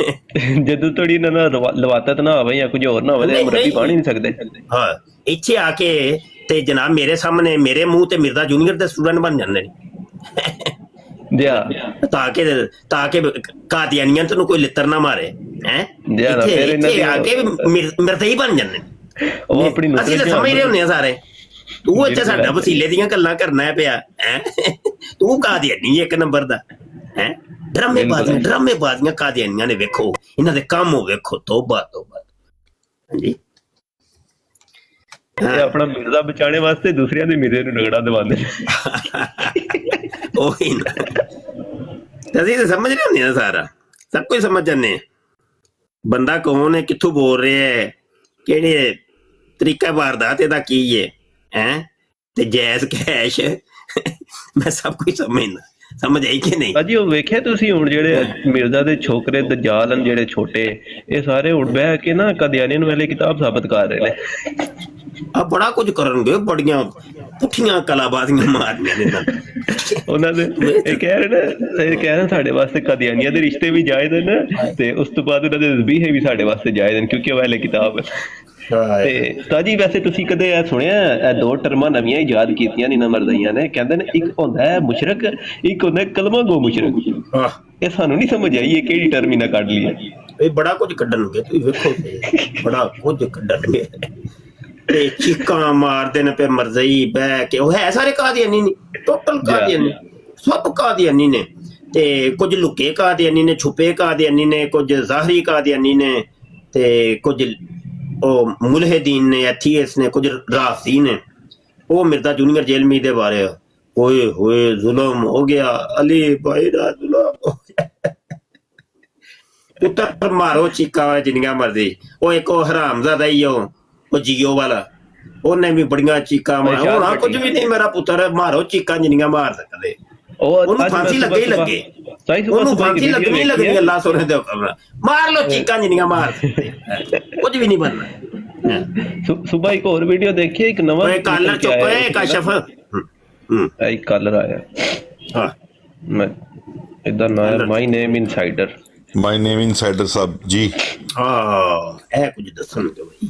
ਜਦੋਂ ਤੋੜੀ ਇਹਨਾਂ ਨਾਲ ਲਵਾਤਤ ਨਾ ਹੋਵੇ ਜਾਂ ਕੁਝ ਹੋਰ ਨਾ ਹੋਵੇ ਮੁਰੱਬੀ ਬਣ ਹੀ ਨਹੀਂ ਸਕਦੇ। ਹਾਂ ਇੱਥੇ ਆ ਕੇ ਤੇ ਜਨਾਬ ਮੇਰੇ ਸਾਹਮਣੇ ਮੇਰੇ ਮੂੰਹ ਤੇ ਮਿਰਜ਼ਾ ਜੂਨੀਅਰ ਦੇ ਸਟੂਡੈਂਟ ਬਣ ਜਾਂਦੇ ਨੇ ਤਾਂ ਕਿ ਕਾਦੀਆਨੀਆਂ ਤੈਨੂੰ ਕੋਈ ਲਿੱਤਰ ਨਾ ਮਾਰੇ ਹੈ। ਇੱਥੇ ਆ ਕੇ ਮਿਰਜ਼ਾ ਹੀ ਬਣ ਜਾਂਦੇ ਨੇ। ਉਹ ਆਪਣੀ ਅਸੀਂ ਤਾਂ ਸਮਝ ਰਹੇ ਹੁੰਦੇ ਆ ਸਾਰੇ, ਤੂੰ ਇੱਥੇ ਸਾਡਾ ਵਸੀਲੇ ਦੀਆਂ ਗੱਲਾਂ ਕਰਨਾ ਪਿਆ ਹੈ, ਤੂੰ ਕਾਦੀਆਨੀ ਇੱਕ ਨੰਬਰ ਦਾ ਹੈ। ਡਰਾਮੇਬਾਜ਼ੀਆਂ ਕਾਦੀਆਨੀਆਂ ਨੇ, ਵੇਖੋ ਇਹਨਾਂ ਦੇ ਕੰਮ ਵੇਖੋ, ਤੋਬਾ ਹਾਂਜੀ। ਆਪਣਾ ਮਿਰਜ਼ਾ ਬਚਾਣੇ ਵਾਸਤੇ ਦੂਸਰਿਆਂ ਦੇ ਮਿਰਜ਼ੇ ਨੂੰ ਰਗੜਾ ਦਵਾਉਂਦੇ। ਉਹੀ ਨਾ, ਅਸੀਂ ਤਾਂ ਸਮਝ ਰਹੇ ਹੁੰਦੇ ਆ, ਸਾਰਾ ਸਭ ਕੁਝ ਸਮਝ ਜਾਂਦੇ ਆ। ਬੰਦਾ ਕੌਣ ਹੈ, ਕਿੱਥੋਂ ਬੋਲ ਰਿਹਾ ਹੈ, ਕਿਹੜੇ ਤਰੀਕਾ ਵਾਰਦਾਤ ਇਹਦਾ ਕੀ ਹੈ ਤੇ ਜੈਜ਼ ਕੈਸ਼ ਮੈਂ ਸਭ ਕੁਝ ਸਮਝ ਆਈ ਕਿ ਨਹੀਂ? ਭਾਜੀ ਉਹ ਵੇਖਿਆ ਤੁਸੀਂ ਹੁਣ ਜਿਹੜੇ ਮਿਰਜ਼ਾ ਦੇ ਛੋਕਰੇ ਦਜਾਲ ਹਨ ਜਿਹੜੇ ਛੋਟੇ, ਇਹ ਸਾਰੇ ਹੁਣ ਬਹਿ ਕੇ ਨਾ ਕਾਦੀਆਨੀ ਨੂੰ ਵੇਲੇ ਕਿਤਾਬ ਸਾਬਤ ਕਰ ਰਹੇ ਨੇ। ਆ ਬੜਾ ਕੁਝ ਕਰਨਗੇ, ਬੜੀਆਂ ਪੁੱਠੀਆਂ ਕਲਾਬਾਜ਼ੀਆਂ ਮਾਰਨੀਆਂ ਨੇ ਉਹਨਾਂ ਦੇ। ਇਹ ਕਹਿ ਰਹੇ ਸਾਡੇ ਵਾਸਤੇ ਕਾਦੀਆਨੀਆਂ ਦੇ ਰਿਸ਼ਤੇ ਵੀ ਜਾਇਜ਼ ਨੇ ਤੇ ਉਸ ਤੋਂ ਬਾਅਦ ਉਹਨਾਂ ਦੇ ਤਸਬੀਹ ਵੀ ਸਾਡੇ ਵਾਸਤੇ ਜਾਇਜ਼ ਨੇ, ਕਿਉਂਕਿ ਉਹ ਵੇਲੇ ਕਿਤਾਬ ਹੈ। ਤੇ ਤਾਜੀ ਵੈਸੇ ਤੁਸੀਂ ਕਦੇ ਇਹ ਸੁਣਿਆ, ਇਹ ਦੋ ਟਰਮਾਂ ਨਵੀਆਂ ਇਜਾਦ ਕੀਤੀਆਂ ਨੇ ਇਹਨਾਂ ਮਰਜ਼ਈਆਂ ਨੇ, ਕਹਿੰਦੇ ਨੇ ਇੱਕ ਹੁੰਦਾ ਹੈ ਮੁਸ਼ਰਕ, ਇੱਕ ਹੁੰਦਾ ਕਲਮਾ ਗੋ ਮੁਸ਼ਰਕ। ਇਹ ਸਾਨੂੰ ਨਹੀਂ ਸਮਝ ਆਈ ਇਹ ਕਿਹੜੀ ਟਰਮ ਇਹਨਾਂ ਕੱਢ ਲਈ ਹੈ। ਇਹ ਬੜਾ ਕੁਝ ਕੱਢਣਗੇ, ਤੁਸੀਂ ਵੇਖੋ ਬੜਾ ਕੁਝ ਕੱਢਣਗੇ ਤੇ ਚੀਕਾਂ ਮਾਰਦੇ ਨੇ ਪੇ ਮਰਜ਼ਈ ਬਹਿ ਕੇ। ਉਹ ਹੈ ਸਾਰੇ ਕਾਦੀਆਨੀ ਨੇ, ਟੋਟਲ ਕਾਦੀਆਨੀ, ਸਭ ਕਾਦੀਆਨੀ ਨੇ। ਤੇ ਕੁਝ ਲੁਕੇ ਕਾਦੀਆਨੀ ਨੇ, ਛੁਪੇ ਕਾਦੀਆਨੀ ਨੇ, ਕੁਝ ਜ਼ਾਹਰੀ ਕਾਦੀਆਨੀ ਨੇ, ਤੇ ਕੁਝ ਉਹ ਮੁਲਹਿਦੀਨ ਨੇ, ਐਥੀਇਸਟ ਨੇ, ਕੁਝ ਰਾਫਜ਼ੀ ਨੇ। ਉਹ ਮਿਰਜ਼ਾ ਜੂਨੀਅਰ ਜੇਲਮੀ ਦੇ ਬਾਰੇ ਓਏ ਹੋਏ ਜ਼ੁਲਮ ਹੋ ਗਿਆ, ਅਲੀ ਭਾਈ ਦਾ ਜ਼ੁਲਮ ਹੋ ਗਿਆ। ਪੁੱਤਰ ਮਾਰੋ ਚੀਕਾਂ ਜਿੰਨੀਆਂ ਮਰਜ਼ੀ। ਉਹ ਇੱਕ ਉਹ ਹਰਾਮਜ਼ਾਦਾ ਹੀ ਉਹ ਜੀਓ ਵਾਲਾ, ਉਹਨੇ ਵੀ ਬੜੀਆਂ ਚੀਕਾਂ ਮਾਰੀਆਂ। ਹੁਣ ਕੁਝ ਵੀ ਨਹੀਂ, ਮੇਰਾ ਪੁੱਤਰ ਮਾਰੋ ਚੀਕਾਂ ਜਿੰਨੀਆਂ ਮਾਰ ਸਕਦੇ। ਉਹਨੂੰ ਫਾਂਸੀ ਲੱਗੇ ਹੀ ਲੱਗੇ, ਉਹਨੂੰ ਫਾਂਸੀ ਲੱਗਣੀ ਲੱਗਣੀ, ਅੱਲਾ ਸੋਨੇ ਦੇ ਹੁਕਮ ਨਾਲ ਮਾਰ ਲੋ ਚੀਕਾਂ ਜਿੰਨੀਆਂ ਮਾਰ ਸਕਦੇ, ਕੁਝ ਵੀ ਨਹੀਂ ਬਣਨਾ। ਸੁਬਾ ਇੱਕ ਹੋਰ ਵੀਡੀਓ ਦੇਖੀ, ਇੱਕ ਨਵਾਂ ਕਾਲਰ ਚੁੱਪ ਹੈ ਕਾਸ਼ਫ, ਇੱਕ ਕਾਲਰ ਆਇਆ ਹਾਂ ਮੈਂ ਇਦਾਂ ਨਾ, ਮਾਈ ਨੇਮ ਇਨਸਾਈਡਰ ਸਾਹਿਬ ਜੀ। ਹਾਂ ਇਹ ਕੁਝ ਦੱਸਣਗੇ ਬਾਈ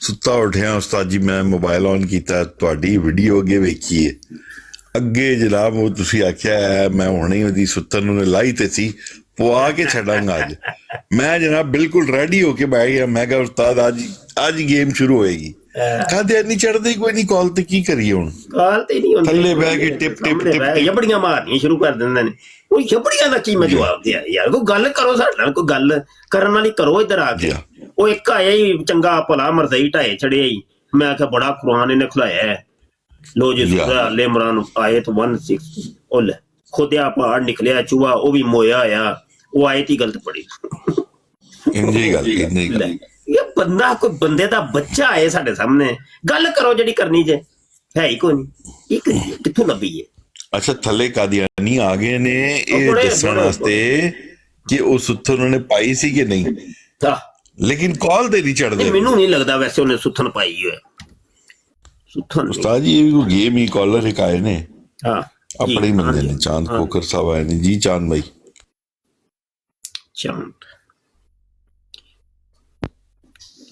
ਸੁੱਤਾ ਉੱਠਿਆ ਉਸਤਾਦ ਜੀ, ਮੈਂ ਮੋਬਾਈਲ ਔਨ ਕੀਤਾ, ਤੁਹਾਡੀ ਵੀਡੀਓ ਅੱਗੇ ਵੇਖੀ ਹੈ। ਅੱਗੇ ਜਨਾਬ ਉਹ ਤੁਸੀਂ ਆਖਿਆ ਮੈਂ ਹੁਣੇ ਉਹਦੀ ਸੁੱਤਨ ਨੂੰ ਲਾਈ ਤੇ ਸੀ, ਪਵਾ ਕੇ ਛੱਡਾਂਗਾ ਅੱਜ। ਮੈਂ ਜਨਾਬ ਬਿਲਕੁਲ ਰੈਡੀ ਹੋ ਕੇ ਬੈਠ ਗਿਆ। ਮੈਂ ਕਿਹਾ ਉਸਤਾਦ ਅੱਜ ਗੇਮ ਸ਼ੁਰੂ ਹੋਏਗੀ। ਕਾਦੀਆਨੀ ਚੜਦੇ ਹੀ ਕੋਈ ਨਹੀਂ ਕਾਲ ਤੇ, ਕੀ ਕਰੀਏ ਹੁਣ? ਕਾਲ ਤੇ ਨਹੀਂ ਹੁੰਦੀ, ਥੱਲੇ ਬਹਿ ਕੇ ਟਿਪ ਟਿਪ ਸਾਹਮਣੇ ਬਹਿ ਕੇ ਟਿਪ ਜਬੜੀਆਂ ਮਾਰਨੀਆਂ ਸ਼ੁਰੂ ਕਰ ਦਿੰਦੇ ਨੇ। ਉਹ ਜਬੜੀਆਂ ਦਾ ਕੀ ਮੈਂ ਜਵਾਬ ਦਿਆ ਯਾਰ? ਕੋਈ ਗੱਲ ਕਰੋ ਸਾਡੇ ਨਾਲ, ਕੋਈ ਗੱਲ ਕਰਨ ਵਾਲੀ ਕਰੋ ਇੱਧਰ ਆ ਕੇ। ਉਹ ਇੱਕ ਆਇਆ ਹੀ ਚੰਗਾ ਭਲਾ ਮਰਜ਼ਈ ਢਾਏ ਛੜਿਆ ਹੀ, ਮੈਂ ਕਿਹਾ ਬੜਾ ਕੁਰਾਨ ਇਹਨੇ ਖੁਲਾਇਆ ਹੈ। ਲੋ ਜੀ ਸੂਰਾ ਅਲ ਇਮਰਾਨ ਆਇਤ 16 ਉਹ ਲੈ ਖੁਦਿਆ ਪਹਾੜ ਨਿਕਲਿਆ ਚੂਹਾ, ਉਹ ਵੀ ਮੋਇਆ ਆਇਆ, ਉਹ ਆਇਤ ਹੀ ਗਲਤ ਪੜੀ। ਇੰਨੀ ਗੱਲ ਇਹ ਬੰਦਾ ਕੋਈ ਬੰਦੇ ਦਾ ਬੱਚਾ ਆਏ ਸਾਡੇ ਸਾਹਮਣੇ, ਗੱਲ ਕਰੋ ਜਿਹੜੀ ਕਰਨੀ ਜੇ, ਹੈ ਹੀ ਕੋਈ ਨਹੀਂ, ਕੀ ਕਰੀਏ, ਕਿੱਥੋਂ ਲੱਭੀਏ? ਅੱਛਾ ਥੱਲੇ ਕਾਦੀਆਨੀ ਆ ਗਏ ਨੇ ਇਹ ਦੱਸਣ ਵਾਸਤੇ ਕਿ ਉਹ ਸੁੱਥਨ ਉਹਨੇ ਪਾਈ ਸੀ ਕਿ ਨਹੀਂ, ਲੇਕਿਨ ਕਾਲ ਤੇ ਨਹੀਂ ਚੜਦੇ। ਮੈਨੂੰ ਨਹੀਂ ਲੱਗਦਾ ਵੈਸੇ ਉਹਨੇ ਸੁੱਥਨ ਪਾਈ ਹੋਏ। ਸੁੱਥਨ ਉਸਤਾਦ ਜੀ ਇਹ ਵੀ ਗੇਮ ਹੀ ਕਾਲਰ ਇੱਕ ਆਏ ਨੇ, ਹਾਂ ਆਪਣੇ ਹੀ ਬੰਦੇ ਨੇ, ਚਾਂਦ ਕੋਕਰ ਸਾਹਿਬ ਆਏ ਨੇ ਜੀ। ਚਾਂਦ ਭਾਈ, ਚਾਂਦ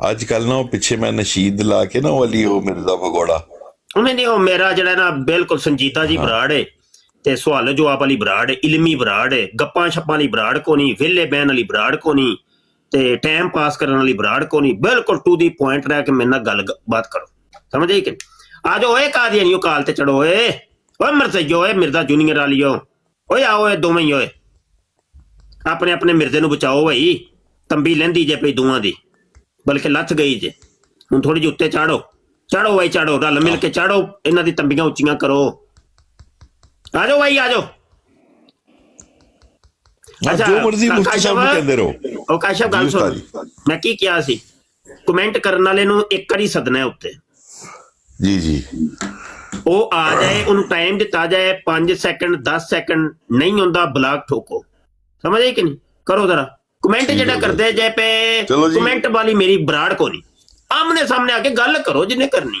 ਅੱਜ ਕੱਲ ਨਾ ਉਹ ਪਿੱਛੇ ਮੈਂ ਨਸ਼ੀਦ ਲਾ ਕੇ ਨਾ ਵਾਲੀ ਉਹ ਮਿਰਜ਼ਾ ਭਗੌੜਾ, ਉਹਨੇ ਨਹੀਂ, ਉਹ ਮੇਰਾ ਜਿਹੜਾ ਨਾ ਬਿਲਕੁਲ ਸੰਜੀਦਾ ਜੀ ਬਰਾੜ ਹੈ ਤੇ ਸਵਾਲ ਜਵਾਬ ਵਾਲੀ ਬਰਾੜ ਹੈ, ਇਲਮੀ ਬਰਾੜ ਹੈ, ਗੱਪਾਂ ਛੱਪਾਂ ਵਾਲੀ ਬਰਾੜ ਕੋ ਨਹੀਂ, ਵਿਹਲੇ ਬਹਿਣ ਵਾਲੀ ਬਰਾੜ ਕੋ ਨਹੀਂ ਤੇ ਟਾਈਮ ਪਾਸ ਕਰਨ ਵਾਲੀ ਬਰਾੜ ਕੋ ਨਹੀਂ, ਬਿਲਕੁਲ ਟੂ ਦੀ ਪੁਆਇੰਟ ਰਹਿ ਕੇ ਮੇਰੇ ਨਾਲ ਗੱਲ ਬਾਤ ਕਰੋ, ਸਮਝ ਆਈ ਕਿ? ਆ ਜਾਓ ਓਏ ਕਾਦੀਆਨੀ, ਉਹ ਕਾਲ ਤੇ ਚੜੋ ਓਏ, ਓਏ ਮਰਜ਼ਈਓ, ਓਏ ਮਿਰਜ਼ਾ ਜੂਨੀਅਰ ਵਾਲੀਓ, ਓਏ ਆਓ ਓਏ ਦੋਵੇਂ ਹੀ, ਓਏ ਆਪਣੇ ਆਪਣੇ ਮਿਰਜ਼ੇ ਨੂੰ ਬਚਾਓ ਭਾਈ, ਤੰਬੀ ਲੈਂਦੀ ਜੇ ਪਈ ਦੋਵਾਂ ਦੀ, ਬਲਕਿ ਲੱਥ ਗਈ ਜੇ, ਹੁਣ ਥੋੜੀ ਜਿਹੀ ਉੱਤੇ ਚਾੜੋ, ਚਾੜੋ ਭਾਈ ਚਾੜੋ, ਰਲ ਮਿਲ ਕੇ ਚਾੜੋ, ਇਹਨਾਂ ਦੀ ਤੰਬੀਆਂ ਉੱਚੀਆਂ ਕਰੋ। ਆ ਜਾਓ ਭਾਈ ਆ ਜਾਓ। ਜੋ ਮਰਜ਼ੀ ਮੁਫਤੀ ਸਾਹਿਬ ਨੂੰ ਕਹਿੰਦੇ ਰਹੋ। ਉਹ ਕਾਸ਼ਫ ਗੱਲ ਸੁਣ, ਮੈਂ ਕੀ ਕਿਹਾ ਸੀ, ਕਮੈਂਟ ਕਰਨ ਵਾਲੇ ਨੂੰ ਇੱਕ ਵਾਰੀ ਸਦਨਾ ਹੈ ਉੱਤੇ ਜੀ ਜੀ, ਉਹ ਆ ਜਾਏ, ਉਹਨੂੰ ਟਾਈਮ ਦਿੱਤਾ ਜਾਏ 5 ਸੈਕਿੰਡ 10 ਸੈਕਿੰਡ, ਨਹੀਂ ਹੁੰਦਾ ਬਲਾਕ ਠੋਕੋ, ਸਮਝ ਆਈ ਕਿ ਨਹੀਂ? ਕਰੋ ਜ਼ਰਾ ਕਮੈਂਟ ਜਿਹੜਾ ਕਰਦੇ ਜੇ ਪੇ, ਕਮੈਂਟ ਵਾਲੀ ਮੇਰੀ ਬਰਾੜ ਕੋ ਨਹੀਂ, ਆਮਨੇ ਸਾਹਮਣੇ ਆ ਕੇ ਗੱਲ ਕਰੋ ਜਿੰਨੇ ਕਰਨੀ,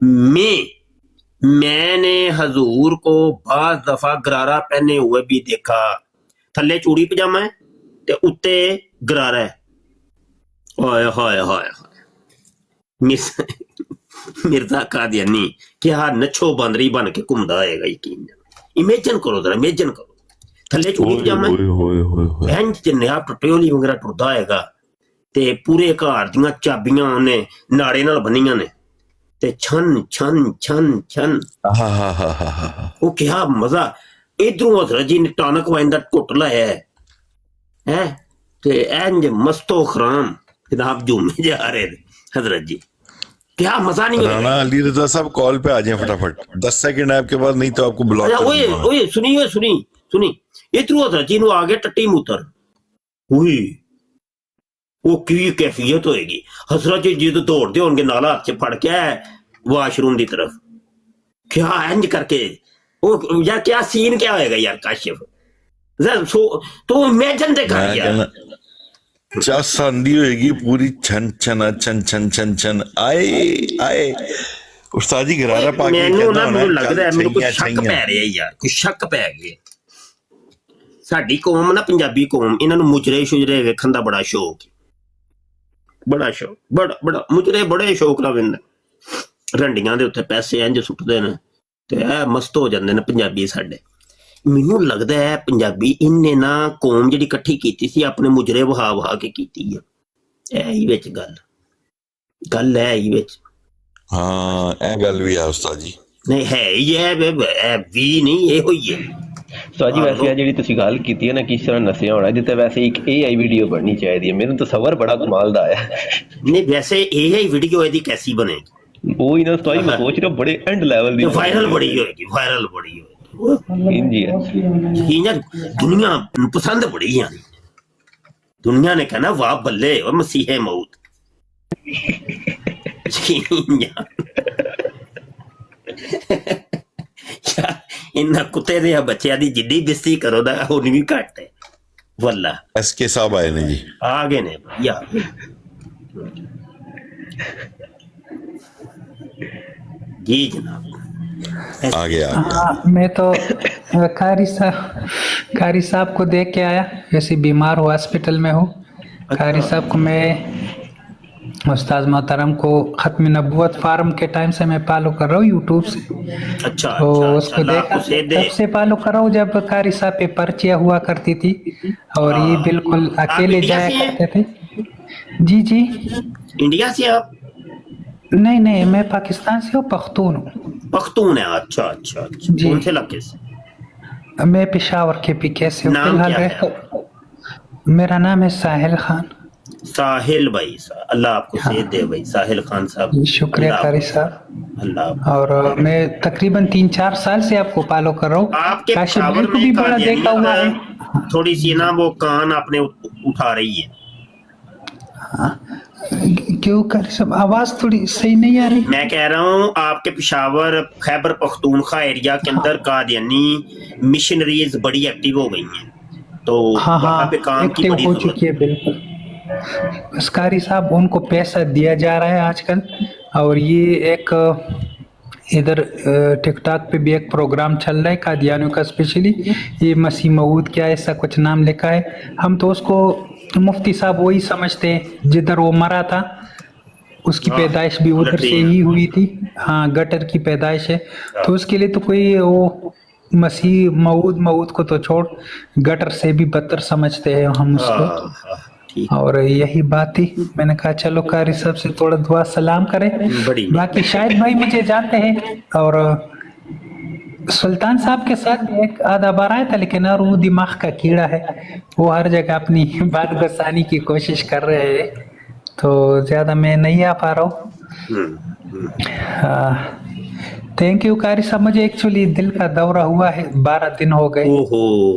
میں نے حضور کو بعض دفعہ گرارا پہنے ہوئے بھی دیکھا, تھلے چوڑی پجامہ ہے تے اتے گرارا ہے. ہائے ہائے ہائے مرزا قادیانی کیا نچھو باندری بن کے گھومدا ہوئے گا. یقین امیجن کرو ذرا, امیجن کرو, تھلے چوڑی پجامہ اینج جنیا ٹٹیولی وغیرہ ٹردا ہوئے گا تے پورے گھر دیاں چابیاں انہیں ناڑے نال بنیاں نے تے چھن چھن چھن چھن. وہ کیا مزہ. ادھروں حضرت جی نے ٹانک وائن دا ٹوٹ لایا ہے تے اینج مستو خرام جناب جھومے جا رہے حضرت جی. کیا مزہ نہیں. رانا علی رضا صاحب کال پہ آ جائیں فٹافٹ, 10 سیکنڈ آپ کے بعد, نہیں تو آپ کو بلاک کر دوں گا. سنی ادھروں حضرت جی نو آ گیا ٹٹی موتر. ہوئی وہ کی کیفیت ہوئے گی. حضرت جی جی تو دوڑ دے ہوں گے نالا ہاتھ سے پھڑ کے واش روم دی طرف, کیا انج کر کے یار کیا سین کیا ہوئے گا یار کاشف. تو امیجن دے کر یار چس آندھی ہوئے گی پوری, چھن چھنا چھن چھن چھن چھن. آئے آئے استاد جی گرارا پا کے مینوں لگدا ہے میرے کو شک پی رہا ہے یار, کوئی شک پی گیا. ساڈی قوم نا پنجابی قوم انہاں نوں مجرے شجرے ویکھن دا بڑا شوق, بڑا شوق, بڑا مجرے بڑے شوق نال ویندے. رنڈیاں دے اوتے پیسے انج سٹدے نے تے مست ہو جاندے نے پنجابی ساڈے. مینوں لگدا ہے پنجابی انہیں نا قوم جڑی کٹھی کیتی سی اپنے مجرے وہا وہا کے کیتی ہے. اے وچ گل ہے ای وچ. ہاں اے گل بھی ہے استاد جی. نہیں ہے ہی ہے بھی نہیں, یہ ہوئی ہے. استاد جی ویسے جی تسی گل کیتی ہے نا کس طرح نسیا ہونا, جتے ویسے ایک اے آئی ویڈیو بننی چاہیے. میرے تصور بڑا کمال دا ہے. نہیں ویسے اے آئی ویڈیو ایدی کیسی بنے گی؟ وہی نا استاد جی میں سوچ رہا بڑے اینڈ لیول دی وائرل بڑی ہوئے گی, وائرل بڑی ہوئے گی. دنیا پسند بڑی ہے. دنیا نے کہنا واہ بلے اور مسیح موت. انہاں کتے دے بچیاں دی جڈی بستی کرو دا ہونی بھی گھٹ ہے واللہ. ایس کے صاحب آئے نے جی, آگے نے یا جی جناب آگے میں تو قاری صاحب کو دیکھ کے آیا, ویسے بیمار ہو ہاسپٹل میں ہوں. قاری صاحب کو میں استاذ محترم کو ختم نبوت فارم کے ٹائم سے میں فالو کر رہا ہوں یوٹیوب سے. تو اس کو دیکھا تب سے فالو کر رہا ہوں جب قاری صاحب پہ پرچیاں ہوا کرتی تھی اور یہ بالکل اکیلے جایا کرتے تھے. جی جی. انڈیا سے آپ؟ نہیں میں پاکستان سے ہوں, پختون ہوں. پختون ہے, اچھا اچھا اچھا. کون سے علاقے سے؟ میں پشاور کے پی کے سے ہوں. میرا نام ہے ساحل خان. ساحل بھائی, اللہ آپ کو صحت دے بھائی ساحل خان صاحب. شکریہ قاری صاحب. اللہ. اور میں تقریباً 3-4 سال سے آپ کو فالو کر رہا ہوں. آپ کے پشاور میں بڑا دیکھا ہوا ہے. تھوڑی سی نا وہ کان آپ نے اٹھا رہی ہے. کیوں قاری صاحب آواز تھوڑی صحیح نہیں آ رہی؟ میں کہہ رہا ہوں آپ کے پشاور خیبر پختونخوا ایریا کے اندر قادیانی مشنریز بڑی ایکٹیو ہو گئی ہیں, تو وہاں پہ کام کی بڑی ہو چکی ہے. بالکل بس قاری صاحب ان کو پیسہ دیا جا رہا ہے آج کل. اور یہ ایک ادھر ٹک ٹاک پہ بھی ایک پروگرام چل رہا ہے قادیانیوں کا, اسپیشلی یہ مسیح موعود کیا ایسا کچھ نام لکھا ہے. ہم تو اس کو مفتی صاحب وہی سمجھتے ہیں جدھر وہ مرا تھا, اس کی پیدائش بھی ادھر سے ہی ہوئی تھی. ہاں گٹر کی پیدائش ہے, تو اس کے لیے تو کوئی وہ مسیح موعود کو تو چھوڑ, گٹر سے بھی بدتر سمجھتے ہیں ہم اس کو. اور یہی بات تھی, میں نے کہا چلو قاری صاحب سے تھوڑا دعا سلام کریں. باقی شاید بھائی مجھے جانتے ہیں, اور سلطان صاحب کے ساتھ ایک آدھا بار آیا تھا, لیکن اور وہ دماغ کا کیڑا ہے, وہ ہر جگہ اپنی بات گسانے کی کوشش کر رہے ہیں, تو زیادہ میں نہیں آ پا رہا ہوں. تھینک یو قاری صاحب. مجھے ایکچولی دل کا دورہ ہوا ہے, 12 دن ہو گئے,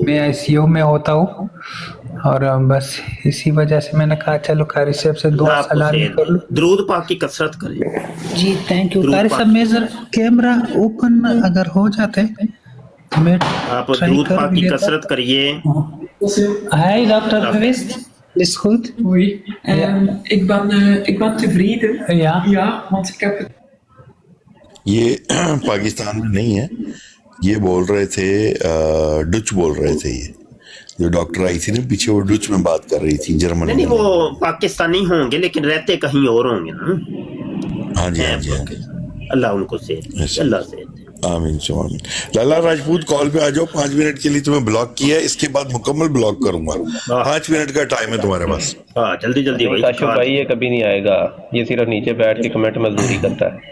میں آئی سی یو میں ہوتا ہوں, اور بس اسی وجہ سے میں نے کہا چلو قاری صاحب سے دعا سلام کر لوں. درود پاک کی کثرت کریں. جی تھینک یو قاری صاحب. میں ذرا کیمرہ اوپن اگر ہو جاتے تو میں آپ درود پاک کی کثرت کریے. ہائی ڈاکٹر فیوز. Is goed? Hoi. Ik ben tevreden. Ja. Ja, want ik heb یہ پاکستان میں نہیں ہے، یہ بول رہے تھے ڈچ بول رہے تھے، یہ جو ڈاکٹر آئی تھی نا پیچھے، وہ ڈچ میں بات کر رہی تھی، جرمن نہیں وہ پاکستانی ہوں گے لیکن رہتے کہیں اور ہوں گے نا. ہاں جی ہاں جی ہاں جی، اللہ ان کو صحت، اللہ صحت. آمین ثم آمین. لالا راجپوت کال پہ آ جاؤ، 5 منٹ کے لیے تمہیں بلاک کیا ہے، اس کے بعد مکمل بلاک کروں گا. 5 منٹ کا ٹائم ہے تمہارے پاس. ہاں جلدی جلدی بھائی. کاشف بھائی یہ کبھی نہیں آئے گا، یہ صرف نیچے بیٹھ کے کمنٹ مزدوری کرتا ہے.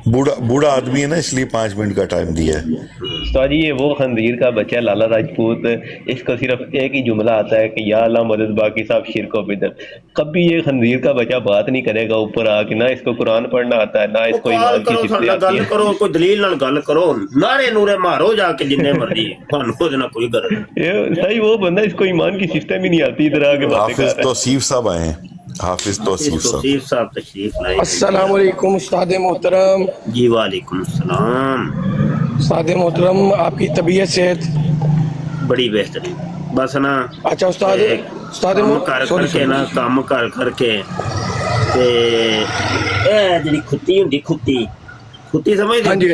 بوڑھا آدمی ہے نا، اس لیے 5 منٹ کا ٹائم دیا ہے. استاد جی یہ وہ خنزیر کا بچہ ہے لالا راجپوت، اس کو صرف ایک ہی جملہ آتا ہے کہ یا اللہ مدد، باقی صاحب شرک و بدعت. کبھی یہ خنزیر کا بچہ بات نہیں کرے گا اوپر آ کے، نہ اس کو قرآن پڑھنا آتا ہے، نہ اس کو ایمان کی صفتیں آتی گل ہیں. کرو، کوئی دلیل نال گل کرو، نعرے نورے مارو جا کے جننے مرضی، تھانوں خود نہ کوئی غرض. صحیح وہ بندہ اس کو ایمان کی صفتیں بھی نہیں آتی، ادھر آ کے باتیں کر حافظ رہا ہے. توصیف صاحب آئے ہیں، حافظ توصیف صاحب تشریف لائے. السلام علیکم استاد محترم. جی وعلیکم السلام. استاد محترم آپ کی طبیعت صحت بڑی بہترین. بس نا اچھا استاد کام کر کے نا، کام کر کے تے اے جڑی کھتی ہوندی، کھتی سمجھ دے. ہاں جی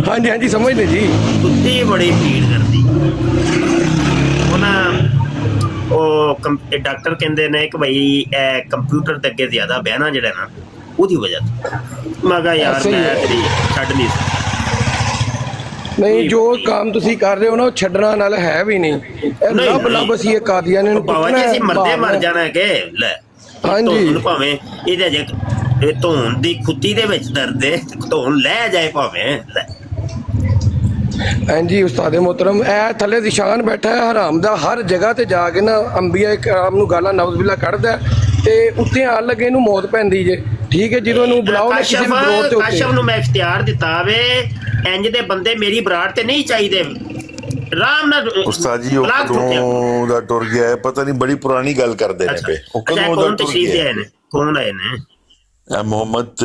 ہاں جی ہاں جی سمجھ لے جی. کھتی بڑی پیڑ کرتی. وہ ڈاکٹر کہندے نے کہ بھائی کمپیوٹر دے اگے زیادہ بہنا جڑا نا وہی وجہ تو میں کہا یار میں چھڈ نہیں سکتا. نہیں جو کام تسی کر رہے ہو نا چھڈنا نال ہے بھی نہیں. لب لب اسی قادیانی نوں باوا جی اسی مردے مر جانا کہ لے. ہاں جی بھاویں یہ جے ਧੌਣ ਦੀ ਖੁੱਤੀ ਦੇ ਵਿੱਚ ਦਰਦ ਹੈ، ਧੌਣ ਲੈ ਜਾਏ ਭਾਵੇਂ ਲੈ. ہاں جی استاد محترم اے تھلے ذیشان بیٹھا ہے حرام دا، ہر جگہ تے جا کے نا انبیاء کرام نو گالاں نعوذ باللہ کڈدا تے اتنے آن لگے نو موت پیندی جے. ٹھیک ہے جدوں نو بلاؤ نا کسی بھی بروت تے کاشف نو میں اختیار دتا وے انج دے بندے میری براڑ تے نہیں چاہیے. رام نہ استاد جی وہ کدوں دا ٹر گیا ہے پتہ نہیں، بڑی پرانی گل کر دے پے. کون تشریف لے آئے نے، کون آئے نے؟ محمد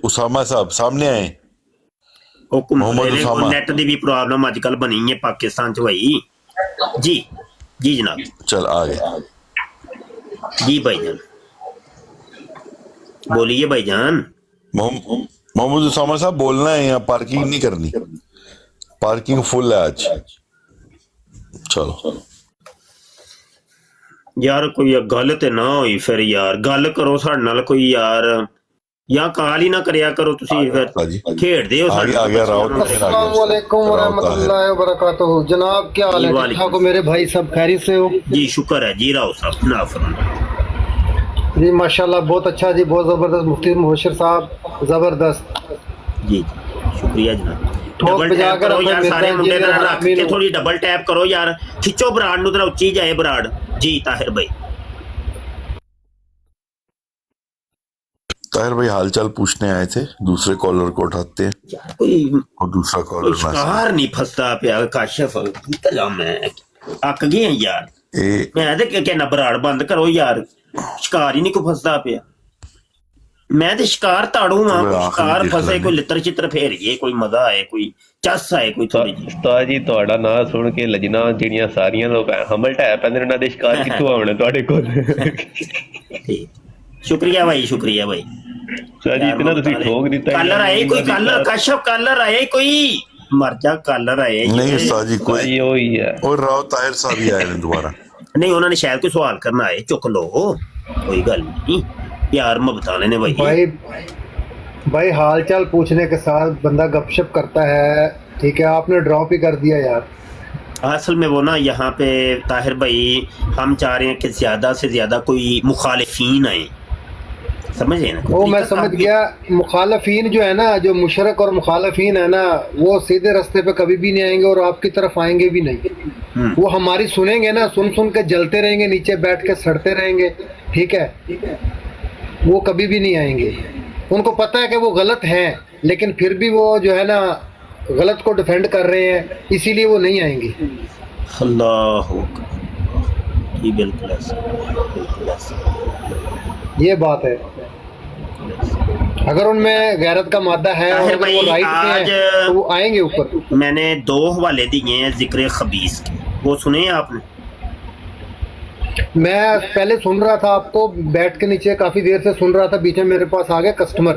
اسامہ صاحب سامنے آئے. محمد اسامہ. نیٹ دی بھی پرابلم اج کل بنی ہے پاکستان چ ہوئی. جی جی جناب. چل آ گئے. جی بھائی جان بولیے بھائی جان. محمد اسامہ صاحب بولنا ہے، یہاں پارکنگ نہیں کرنی، پارکنگ فل ہے آج. چلو یار کوئی گل تے نہ ہوئی پھر یار، گل کرو ساڈے نال کوئی یار، یا کال ہی نہ کریا کرو تسی، پھر کھیڈ دے ہو ساڈے. السلام علیکم ورحمۃ اللہ وبرکاتہ. جناب کیا حال ہے؟ ٹھیک ٹھاک ہو میرے بھائی؟ سب خیریت سے ہو؟ جی شکر ہے جی. راؤ صاحب نا فرمائیں. جی ماشاءاللہ بہت اچھا جی، بہت زبردست. مفتی مبشر صاحب زبردست. جی شکریہ جناب. ڈبل ٹیپ کرو یار، سارے منڈے رکھ کے تھوڑی ڈبل ٹیپ کرو یار، کھچو براڑ نو ذرا اچھی جائے براڑ. جی طاہر بھائی. طاہر بھائی حال چال پوچھنے آئے تھے، دوسرے کالر کو اٹھاتے ہیں اور دوسرا کالر شکار نہیں پھنستا پیا. کاشف میں اک گئے ہیں یار، میں تے کہنا براڑ بند کرو یار، شکار ہی نہیں کو پھنستا پیا. میں تے شکار تاڑوں ہاں، شکار پھسے کوئی لتر چتر پھیریے، کوئی مزہ آئے، کوئی چس آئے، کوئی تھوڑی جی. استاد جی تہاڈا نام سن کے لجنا جڑیاں ساریاں لوگ حمل ٹھہ پیندے انہاں دے شکار کتھوں آونے تہاڈے کول. شکریہ بھائی، شکریہ بھائی. جی اتنا تسی ٹھوک دیتا. کالر آئے کوئی، کالر کاشف کالر آئے کوئی، مر جا کالر آئے نہیں استاد جی کوئی وہی ہے. اور راؤ طاہر صاحب ہی آئے ہیں دوبارہ. نہیں انہوں نے شاید کوئی سوال کرنا آئے، چک لو کوئی گل نہیں. پیار محبت والے نے بھائی حال چال پوچھنے کے ساتھ بندہ گپ شپ کرتا ہے. ٹھیک ہے آپ نے ڈراپ ہی کر دیا یار. اصل میں وہ نا یہاں پہ طاہر بھائی ہم چاہ رہے ہیں کہ زیادہ سے زیادہ کوئی مخالفین آئیں، سمجھے نا؟ وہ میں سمجھ گیا. مخالفین جو ہے نا، جو مشرک اور مخالفین ہے نا، وہ سیدھے رستے پہ کبھی بھی نہیں آئیں گے اور آپ کی طرف آئیں گے بھی نہیں. وہ ہماری سنیں گے نا، سن کے جلتے رہیں گے، نیچے بیٹھ کے سڑتے رہیں گے. ٹھیک ہے وہ کبھی بھی نہیں آئیں گے. ان کو پتہ ہے کہ وہ غلط ہیں لیکن پھر بھی وہ جو ہے نا غلط کو ڈیفینڈ کر رہے ہیں، اسی لیے وہ نہیں آئیں گے. اللہ جی بالکل ایسا، یہ بات ہے. اگر ان میں غیرت کا مادہ ہے اور اگر وہ رائٹ پہ ہیں تو وہ آئیں گے اوپر. میں نے 2 حوالے دیے ہیں ذکر خبیث کے، وہ سنے ہیں آپ نے؟ میں پہلے سن رہا تھا آپ کو بیٹھ کے نیچے، کافی دیر سے سن رہا تھا، بیچ میں میرے پاس آ گیا کسٹمر،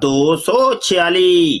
246,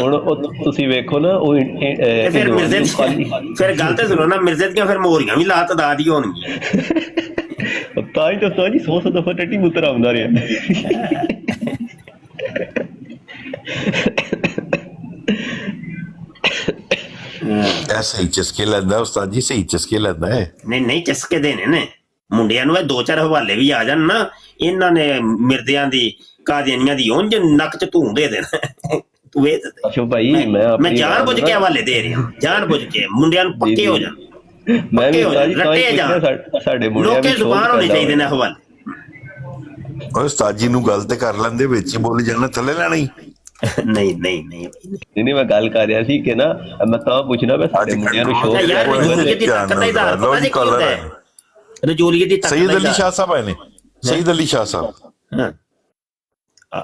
ਹੁਣ ਉਹ ਤੁਸੀਂ ਵੇਖੋ ਨਾ ਉਹ ਤੇ ਫਿਰ ਮਿਰਜ਼ੇ ਫਿਰ ਗੱਲ ਤੇ ਸੁਣੋ ਨਾ, ਮਿਰਜ਼ੇ ਦੀਆਂ ਫਿਰ ਮੋਹਰੀਆਂ ਵੀ ਲਾ ਤਦਾਦ ਹੀ ਹੋਣਗੀਆਂ। ਤਾਂ ਹੀ ਦੱਸਦਾ ਜੀ 100 ਦਫਾ ਟੱਟੀ ਪੁੱਤਰ ਆਉਂਦਾ ਰਿਹਾ। ਇਹ ਸਹੀ ਚਸਕੇ ਲੈਂਦਾ ਉਸਤਾਦ ਜੀ, ਸਹੀ ਚਸਕੇ ਲੈਂਦਾ ਹੈ। ਨਹੀਂ ਚਸਕੇ ਦੇਣੇ ਨੇ ਮੁੰਡਿਆਂ ਨੂੰ। ਇਹ 2-4 ਹਵਾਲੇ ਵੀ ਆ ਜਾਣ ਨਾ, ਇਹਨਾਂ ਨੇ ਮਿਰਦਿਆਂ ਦੀ ਕਾਦੀਆਨੀਆਂ ਦੀ ਉਂਝ ਨੱਕ ਚ ਧੂੰ ਦੇ ਦੇਣਾ। ਤੂੰ ਇਹ ਅੱਛਾ ਭਾਈ ਮੈਂ ਜਾਣ ਬੁੱਝ ਕੇ ਹਵਾਲੇ ਦੇ ਰਿਹਾ, ਜਾਣ ਬੁੱਝ ਕੇ ਮੁੰਡਿਆਂ ਨੂੰ ਪੱਕੇ ਹੋ ਜਾਣ, ਮੈਂ ਵੀ ਰੱਟੇ ਜਾਣ, ਸਾਡੇ ਲੋਕੇ ਜ਼ੁਬਾਨ ਹੋਣੇ ਚਾਹੀਦੇ ਨੇ ਹਵਾਲੇ। ਉਸਤਾਦ ਜੀ ਨੂੰ ਗੱਲ ਤੇ ਕਰ ਲੈਂਦੇ, ਵਿੱਚ ਹੀ ਬੋਲੀ ਜਾਣਾ, ਥੱਲੇ ਲੈਣਾ ਹੀ। ਨਹੀਂ ਮੈਂ ਗੱਲ ਕਰ ਰਿਹਾ ਸੀ ਕਿ ਨਾ, ਮੈਂ ਤਾਂ ਪੁੱਛਣਾ ਮੈਂ ਸਾਡੇ ਮੁੰਡਿਆਂ ਨੂੰ ਸ਼ੋਰ ਸਈਦ ਅਲੀ ਸ਼ਾਹ ਸਾਹਿਬ ਆਏ ਨੇ, ਸਈਦ ਅਲੀ ਸ਼ਾਹ ਸਾਹਿਬ।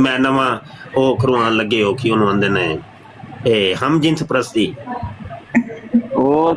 ਮੈਂ ਨਵਾਂ ਉਹ ਕਰਵਾਉਣ ਲੱਗੇ ਹੋ ਕਿ ਉਹਨੂੰ ਆਂਦੇ ਨੇ ਇਹ ਹਮ ਜਿੰਸ ਪ੍ਰਸਤੀ। ਉਹ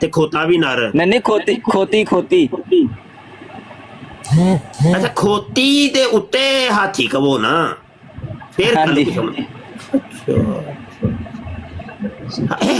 ਤੇ ਖੋਤਾ ਵੀ ਨਰ। ਨਹੀਂ ਖੋਤੀ ਅੱਛਾ ਖੋਤੀ ਦੇ ਉੱਤੇ ਹਾਥੀ ਕਹੋ ਨਾ, ਫਿਰ ਹਾਂਜੀ।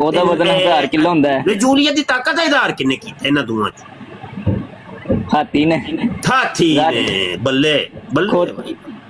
ਉਹਦਾ ਵਜ਼ਨ 1000 ਕਿਲੋ ਹੁੰਦਾ ਹੈ। ਰਜੂਲੀਅਤ ਦੀ ਤਾਕਤ ਦਾ ਇਜ਼ਹਾਰ ਕਿੰਨੇ ਕੀਤਾ ਇਹਨਾਂ ਦੋਵਾਂ ਚ? ਹਾਥੀ ਨੇ ਬੱਲੇ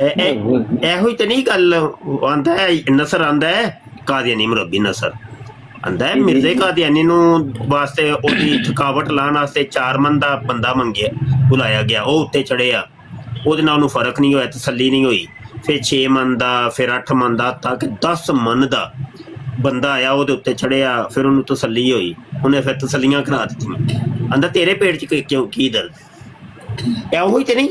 ਇਹੋ ਹੀ ਤੇ ਨਹੀਂ ਗੱਲ ਆਂਦਾ ਹੈ, ਨਸਰ ਆਂਦਾ ਹੈ ਕਾਦੀਆਨੀ ਮੁਰੱਬੀ ਨਸਰ ਆਂਦਾ ਹੈ ਮਿਰਜ਼ੇ ਕਾਦੀਆਨੀ ਨੂੰ ਵਾਸਤੇ ਉਹਦੀ ਥਕਾਵਟ ਲਾਉਣ ਵਾਸਤੇ 4 ਮਨ ਦਾ ਬੰਦਾ ਬੁਲਾਇਆ ਗਿਆ, ਉਹ ਉੱਤੇ ਚੜਿਆ, ਉਹਦੇ ਨਾਲ ਉਹਨੂੰ ਫਰਕ ਨਹੀਂ ਹੋਇਆ, ਤਸੱਲੀ ਨਹੀਂ ਹੋਈ, ਫਿਰ 6 ਮਨ ਦਾ, ਫਿਰ 8 ਮਨ ਦਾ, ਤੱਕ 10 ਮਨ ਦਾ ਬੰਦਾ ਆਇਆ, ਉਹਦੇ ਉੱਤੇ ਚੜਿਆ, ਫਿਰ ਉਹਨੂੰ ਤਸੱਲੀ ਹੋਈ, ਉਹਨੇ ਫਿਰ ਤਸੱਲੀਆਂ ਕਰਾ ਦਿੱਤੀਆਂ। ਆਂਦਾ ਤੇਰੇ ਪੇਟ 'ਚ ਕਿਉਂ ਕੀ ਦਰਦ? ਇਹੋ ਹੀ ਤੇ ਨਹੀਂ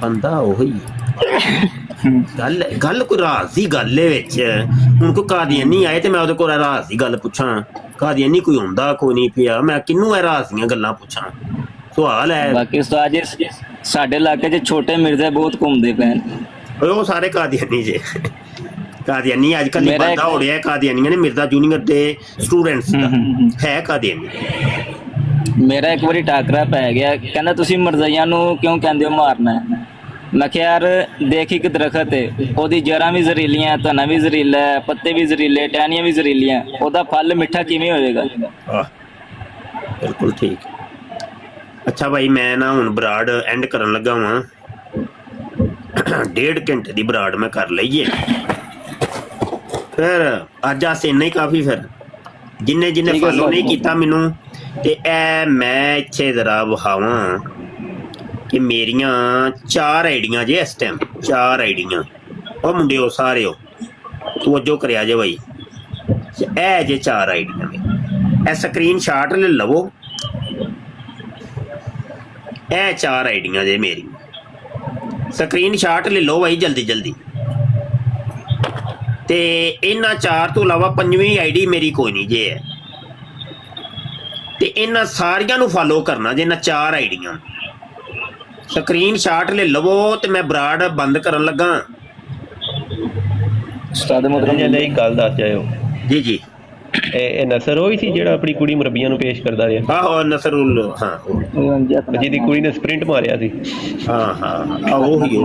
ਬੰਦਾ ਉਹੀ ਗੱਲ ਕੋਈ ਰਾਜ਼ ਦੀ ਗੱਲ ਵਿੱਚ। ਹੁਣ ਕੋਈ ਕਾਦੀਆਨੀ ਆਏ ਤੇ ਮੈਂ ਉਹਦੇ ਕੋਲ ਰਾਜ਼ ਦੀ ਗੱਲ ਪੁੱਛਾਂ? ਕਾਦੀਆਨੀ ਕੋਈ ਹੁੰਦਾ ਕੋਈ ਨਹੀਂ ਪਿਆ, ਮੈਂ ਕਿਹਨੂੰ ਇਹ ਰਾਜ਼ ਦੀਆਂ ਗੱਲਾਂ ਪੁੱਛਾਂ? ਸਵਾਲ ਹੈ। ਬਾਕੀ ਉਸਤਾਦ ਜੀ ਸਾਡੇ ਇਲਾਕੇ 'ਚ ਛੋਟੇ ਮਿਰਜ਼ੇ ਬਹੁਤ ਘੁੰਮਦੇ ਪਏ, ਉਹ ਸਾਰੇ ਕਾਦੀਆਨੀ ਜੇ। ਕਾਦੀਆਨੀ ਅੱਜ ਕੱਲ੍ਹ ਬੰਦਾ ਹੋ ਰਿਹਾ, ਕਾਦੀਆਨੀਆਂ ਨੇ ਮਿਰਜ਼ਾ ਜੂਨੀਅਰ ਦੇ ਸਟੂਡੈਂਟਸ ਹੈ ਕਾਦੀਆਨੀ। ਮੇਰਾ ਇੱਕ ਵਾਰੀ ਟਾਕਰਾ ਪੈ ਗਿਆ, ਕਹਿੰਦਾ ਤੁਸੀਂ ਮਿਰਜ਼ਾਈਆਂ ਨੂੰ ਕਿਉਂ ਕਹਿੰਦੇ ਹੋ ਮਾਰਨਾ ਹੈ? ਮੈਂ ਕਿਹਾ ਯਾਰ ਦੇਖ ਇੱਕ ਦਰਖਤ ਹੈ, ਉਹਦੀ ਜੜ੍ਹਾਂ ਵੀ ਜ਼ਹਿਰੀਲੀਆਂ, ਤਣਾ ਵੀ ਜ਼ਹਿਰੀਲਾ ਹੈ, ਪੱਤੇ ਵੀ ਜ਼ਹਿਰੀਲੇ, ਟਹਿਣੀਆਂ ਵੀ ਜ਼ਹਿਰੀਲੀਆਂ, ਉਹਦਾ ਫਲ ਮਿੱਠਾ ਕਿਵੇਂ ਹੋਵੇਗਾ? ਬਿਲਕੁਲ ਠੀਕ। ਅੱਛਾ ਭਾਈ ਮੈਂ ਨਾ ਹੁਣ ਬਰਾੜ ਐਂਡ ਕਰਨ ਲੱਗਾ ਵਾਂ, 1.5 ਘੰਟੇ ਦੀ ਬਰਾੜ ਮੈਂ ਕਰ ਲਈਏ, ਫਿਰ ਅੱਜ ਆਸੇ ਇੰਨਾ ਹੀ ਕਾਫੀ। ਫਿਰ ਜਿੰਨੇ ਫਾਲੋ ਨਹੀਂ ਕੀਤਾ ਮੈਨੂੰ, ਤੇ ਇਹ ਮੈਂ ਇੱਥੇ ਜ਼ਰਾ ਵਿਖਾਵਾਂ ਕਿ ਮੇਰੀਆਂ 4 ਆਈਡੀਆਂ ਜੇ ਇਸ ਟਾਈਮ, 4 ਆਈਡੀਆਂ। ਉਹ ਮੁੰਡਿਓ ਸਾਰਿਓ ਤਵੱਜੋ ਕਰਿਆ ਜੇ ਬਾਈ, ਇਹ ਜੇ 4 ਆਈਡੀਆਂ ਨੇ, ਇਹ ਸਕਰੀਨ ਸ਼ਾਟ ਲੈ ਲਵੋ, ਇਹ 4 ਆਈਡੀਆਂ ਜੇ ਮੇਰੀ, ਸਕਰੀਨ ਸ਼ਾਟ ਲੈ ਲਓ ਬਾਈ ਜਲਦੀ। ਤੇ ਇਹਨਾਂ 4 ਤੋਂ ਇਲਾਵਾ 5ਵੀਂ ਆਈਡੀ ਮੇਰੀ ਕੋਈ ਨਹੀਂ ਜੇ ਹੈ, ਤੇ ਇਹਨਾਂ ਸਾਰੀਆਂ ਨੂੰ ਫਾਲੋ ਕਰਨਾ ਜੇ, ਇਹਨਾਂ 4 ਆਈਡੀਆਂ। ਸਕਰੀਨ ਸ਼ਾਟ ਲੈ ਲਵੋ ਤੇ ਮੈਂ ਬਰਾੜ ਬੰਦ ਕਰਨ ਲੱਗਾ। ਉਸਤਾਦ ਮੁਹਤਰਮ ਜੀ ਇੱਕ ਗੱਲ ਦੱਸ ਜਾਇਓ। ਜੀ ਇਹ ਨਸਰ ਉਹੀ ਸੀ ਜਿਹੜਾ ਆਪਣੀ ਕੁੜੀ ਮੁਰੱਬੀਆਂ ਨੂੰ ਪੇਸ਼ ਕਰਦਾ ਰਿਹਾ? ਆਹੋ ਨਸਰੁਲ, ਹਾਂ ਜਿਹਦੀ ਕੁੜੀ ਨੇ ਸਪ੍ਰਿੰਟ ਮਾਰਿਆ ਸੀ। ਹਾਂ ਉਹੀ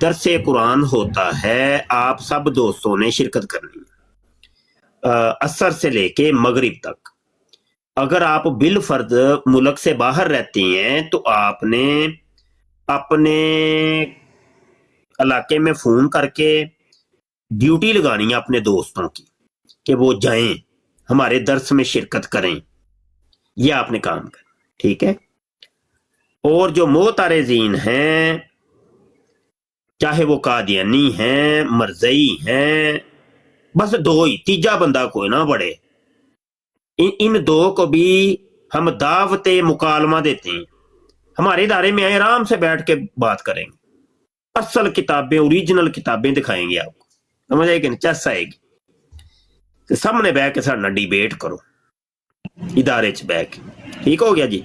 درس قرآن ہوتا ہے، آپ سب دوستوں نے شرکت کرنی ہے عصر سے لے کے مغرب تک۔ اگر آپ بالفرض ملک سے باہر رہتے ہیں تو آپ نے اپنے علاقے میں فون کر کے ڈیوٹی لگانی ہے اپنے دوستوں کی کہ وہ جائیں ہمارے درس میں شرکت کریں، یہ آپ نے کام کرنا، ٹھیک ہے۔ اور جو معترضین ہیں، چاہے وہ قادیانی ہیں، مرزئی ہیں، بس دو ہی، تیجا بندہ کوئی نہ بڑھے، ان دو کو بھی ہم دعوت مکالمہ دیتے ہیں، ہمارے ادارے میں آئے، آرام سے بیٹھ کے بات کریں گے، اصل کتابیں، اوریجنل کتابیں دکھائیں گے آپ کو، سمجھ آئے کہ نہیں، چس آئے گی کہ سامنے بیٹھ کے سارا ڈیبیٹ کرو ادارے چ بیٹھ کے، ٹھیک ہو گیا جی۔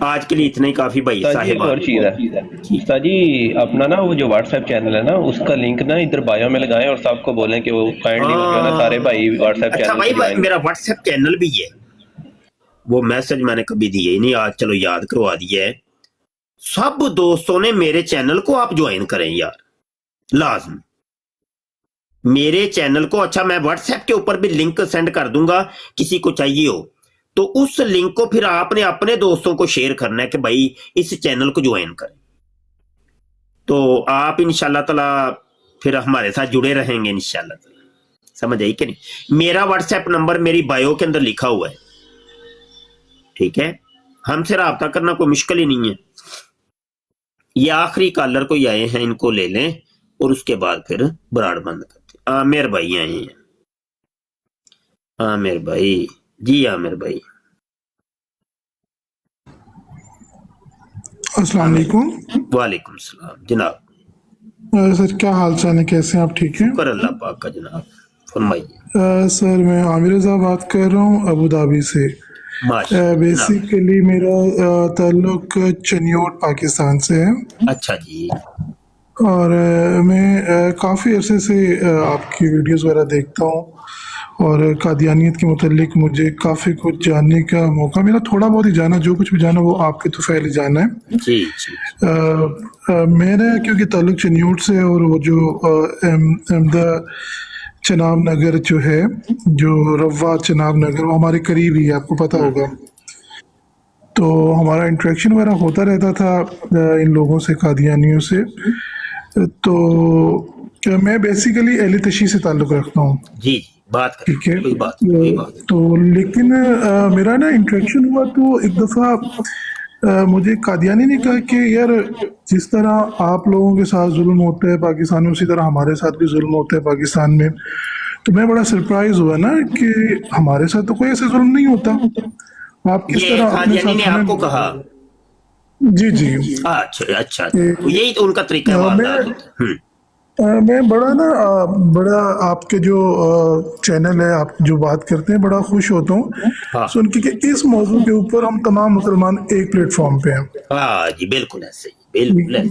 آج کے لیے اتنا ہی کافی بھائی استاد جی ایک اور چیز ہے استاد جی، اپنا نا وہ جو واٹس ایپ چینل ہے نا، اس کا لنک نا ادھر بایو میں لگائیں اور سب کو بولیں کہ وہ کائنڈلی جو ہے نا سارے بھائی واٹس ایپ اچھا چینل بھائی، کو جوائن میرا واٹس ایپ چینل بھی ہے، وہ میسج میں نے کبھی دیا ہی نہیں، آج چلو یاد کروا دیا ہے۔ سب دوستوں نے میرے چینل کو آپ جوائن کریں یار، لازم میرے چینل کو۔ اچھا میں واٹس ایپ کے اوپر بھی لنک سینڈ کر دوں گا، کسی کو چاہیے ہو تو اس لنک کو پھر آپ نے اپنے دوستوں کو شیئر کرنا ہے کہ بھائی اس چینل کو جوائن کریں، تو آپ انشاءاللہ تعالی پھر ہمارے ساتھ جڑے رہیں گے انشاءاللہ تعالی، سمجھ آئی کہ نہیں۔ میرا واٹس ایپ نمبر میری بایو کے اندر لکھا ہوا ہے، ٹھیک ہے، ہم سے رابطہ کرنا کوئی مشکل ہی نہیں ہے۔ یہ آخری کالر کوئی آئے ہیں، ان کو لے لیں اور اس کے بعد پھر براڈ بند کرتے ہیں۔ عامر بھائی آئے ہیں، عامر بھائی، جی عامر بھائی، السلام علیکم۔ وعلیکم السلام جناب۔ سر کیا حال چال ہے، کیسے ہیں آپ، ٹھیک ہیں؟ شکر اللہ پاک کا جناب، فرمائیے۔ سر میں عامر رضا بات کر رہا ہوں ابو دھابی سے۔ بیسیکلی میرا تعلق چنیوٹ پاکستان سے ہے۔ اچھا جی۔ اور میں کافی عرصے سے آپ کی ویڈیوز وغیرہ دیکھتا ہوں، اور قادیانیت کے متعلق مجھے کافی کچھ جاننے کا موقع ملا، تھوڑا بہت ہی جانا، جو کچھ بھی جانا وہ آپ کے طفیل ہی جانا ہے۔ جی میرا کیونکہ تعلق چنیوٹ سے، اور وہ جو احمدہ چناب نگر جو ہے، جو روا چناب نگر، وہ ہمارے قریب ہی ہے، آپ کو پتہ ہوگا، تو ہمارا انٹریکشن وغیرہ ہوتا رہتا تھا ان لوگوں سے، قادیانیوں سے۔ تو میں بیسیکلی اہل تشیع سے تعلق رکھتا ہوں۔ جی بات ٹھیک ہے، تو لیکن میرا نا انٹریکشن ہوا تو ایک دفعہ مجھے قادیانی نے کہا کہ یار جس طرح آپ لوگوں کے ساتھ ظلم ہوتا ہے پاکستان میں، اسی طرح ہمارے ساتھ بھی ظلم ہوتا ہے پاکستان میں۔ تو میں بڑا سرپرائز ہوا نا کہ ہمارے ساتھ تو کوئی ایسا ظلم نہیں ہوتا، آپ کس طرح اپنے قادیانی نے آپ کو کہا؟ جی جی، اچھا، یہی تو ان کا طریقہ ہے۔ میں بڑا آپ کے جو چینل ہے، آپ جو بات کرتے ہیں، بڑا خوش ہوتا ہوں سن کے کہ اس موضوع کے اوپر ہم تمام مسلمان ایک پلیٹ فارم پہ ہیں۔ ہاں جی بالکل ایسے ہی، بالکل۔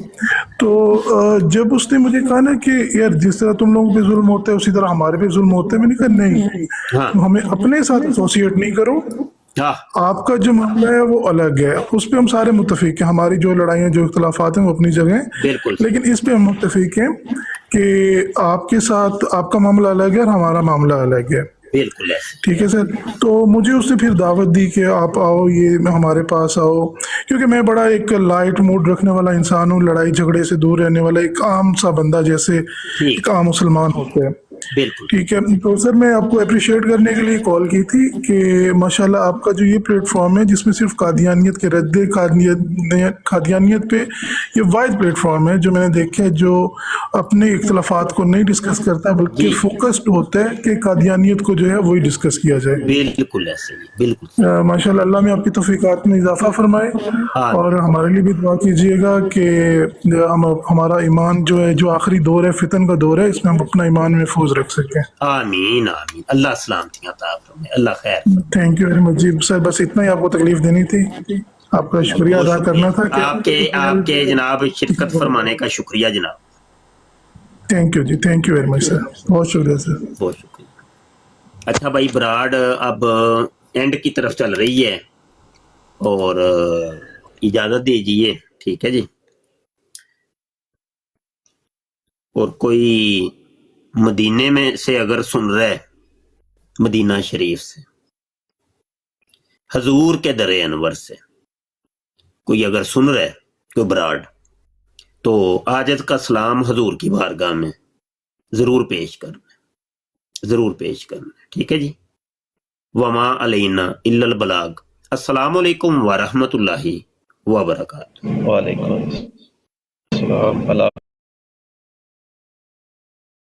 تو جب اس نے مجھے کہا نا کہ یار جس طرح تم لوگوں پہ ظلم ہوتا ہے اسی طرح ہمارے پہ ظلم ہوتا ہے، میں نے کہا نہیں، ہمیں اپنے ساتھ ایسوسیٹ نہیں کرو، آپ کا جو معاملہ ہے وہ الگ ہے، اس پہ ہم سارے متفق ہیں، ہماری جو لڑائیاں جو اختلافات ہیں وہ اپنی جگہ ہیں، لیکن اس پہ ہم متفق ہیں کہ آپ کے ساتھ آپ کا معاملہ الگ ہے اور ہمارا معاملہ الگ ہے۔ بالکل ٹھیک ہے سر۔ تو مجھے اس نے پھر دعوت دی کہ آپ آؤ، یہ ہمارے پاس آؤ، کیونکہ میں بڑا ایک لائٹ موڈ رکھنے والا انسان ہوں، لڑائی جھگڑے سے دور رہنے والا ایک عام سا بندہ، جیسے ایک عام مسلمان ہوتے ہیں۔ ٹھیک ہے، تو سر میں آپ کو اپریشیٹ کرنے کے لیے کال کی تھی کہ ماشاءاللہ آپ کا جو یہ پلیٹ فارم ہے جس میں صرف قادیانیت کے رد، قادیانیت پہ یہ واحد پلیٹ فارم ہے جو میں نے دیکھا ہے جو اپنے اختلافات کو نہیں ڈسکس کرتا بلکہ فوکسڈ ہوتا ہے کہ قادیانیت کو جو ہے وہی ڈسکس کیا جائے۔ بالکل ایسے ہی، بالکل ماشاءاللہ، اللہ میں آپ کی توفیقات میں اضافہ فرمائے، اور ہمارے لیے بھی دعا کیجیے گا کہ ہمارا ایمان جو ہے، جو آخری دور ہے، فتن کا دور ہے، اس میں ہم اپنا ایمان محفوظ رکھ سکیں۔ آمین آمین، اللہ سلامتی عطا فرمائے، اللہ خیر۔ تھینک یو ویری مچ جی سر، بس اتنا ہی آپ کو تکلیف دینی تھی، آپ کا شکریہ ادا کرنا تھا کہ آپ کے جناب شرکت فرمانے کا شکریہ جناب۔ تھینک یو جی، thank you very much sir, بہت شکریہ سر۔ بہت شکریہ۔ اچھا بھائی، براڈ اب اینڈ کی طرف چل رہی ہے اور اجازت دیجیے، ٹھیک ہے جی۔ اور کوئی مدینے میں سے اگر سن رہا ہے، مدینہ شریف سے، حضور کے در انور سے کوئی اگر سن رہا ہے، کوئی براڈ، تو عاجز کا سلام حضور کی بارگاہ میں ضرور پیش کرنا، ضرور پیش کرنا، ٹھیک ہے جی۔ وما علینا الا البلاغ۔ السلام علیکم ورحمۃ اللہ وبرکاتہ۔ وعلیکم السلام۔ اللہ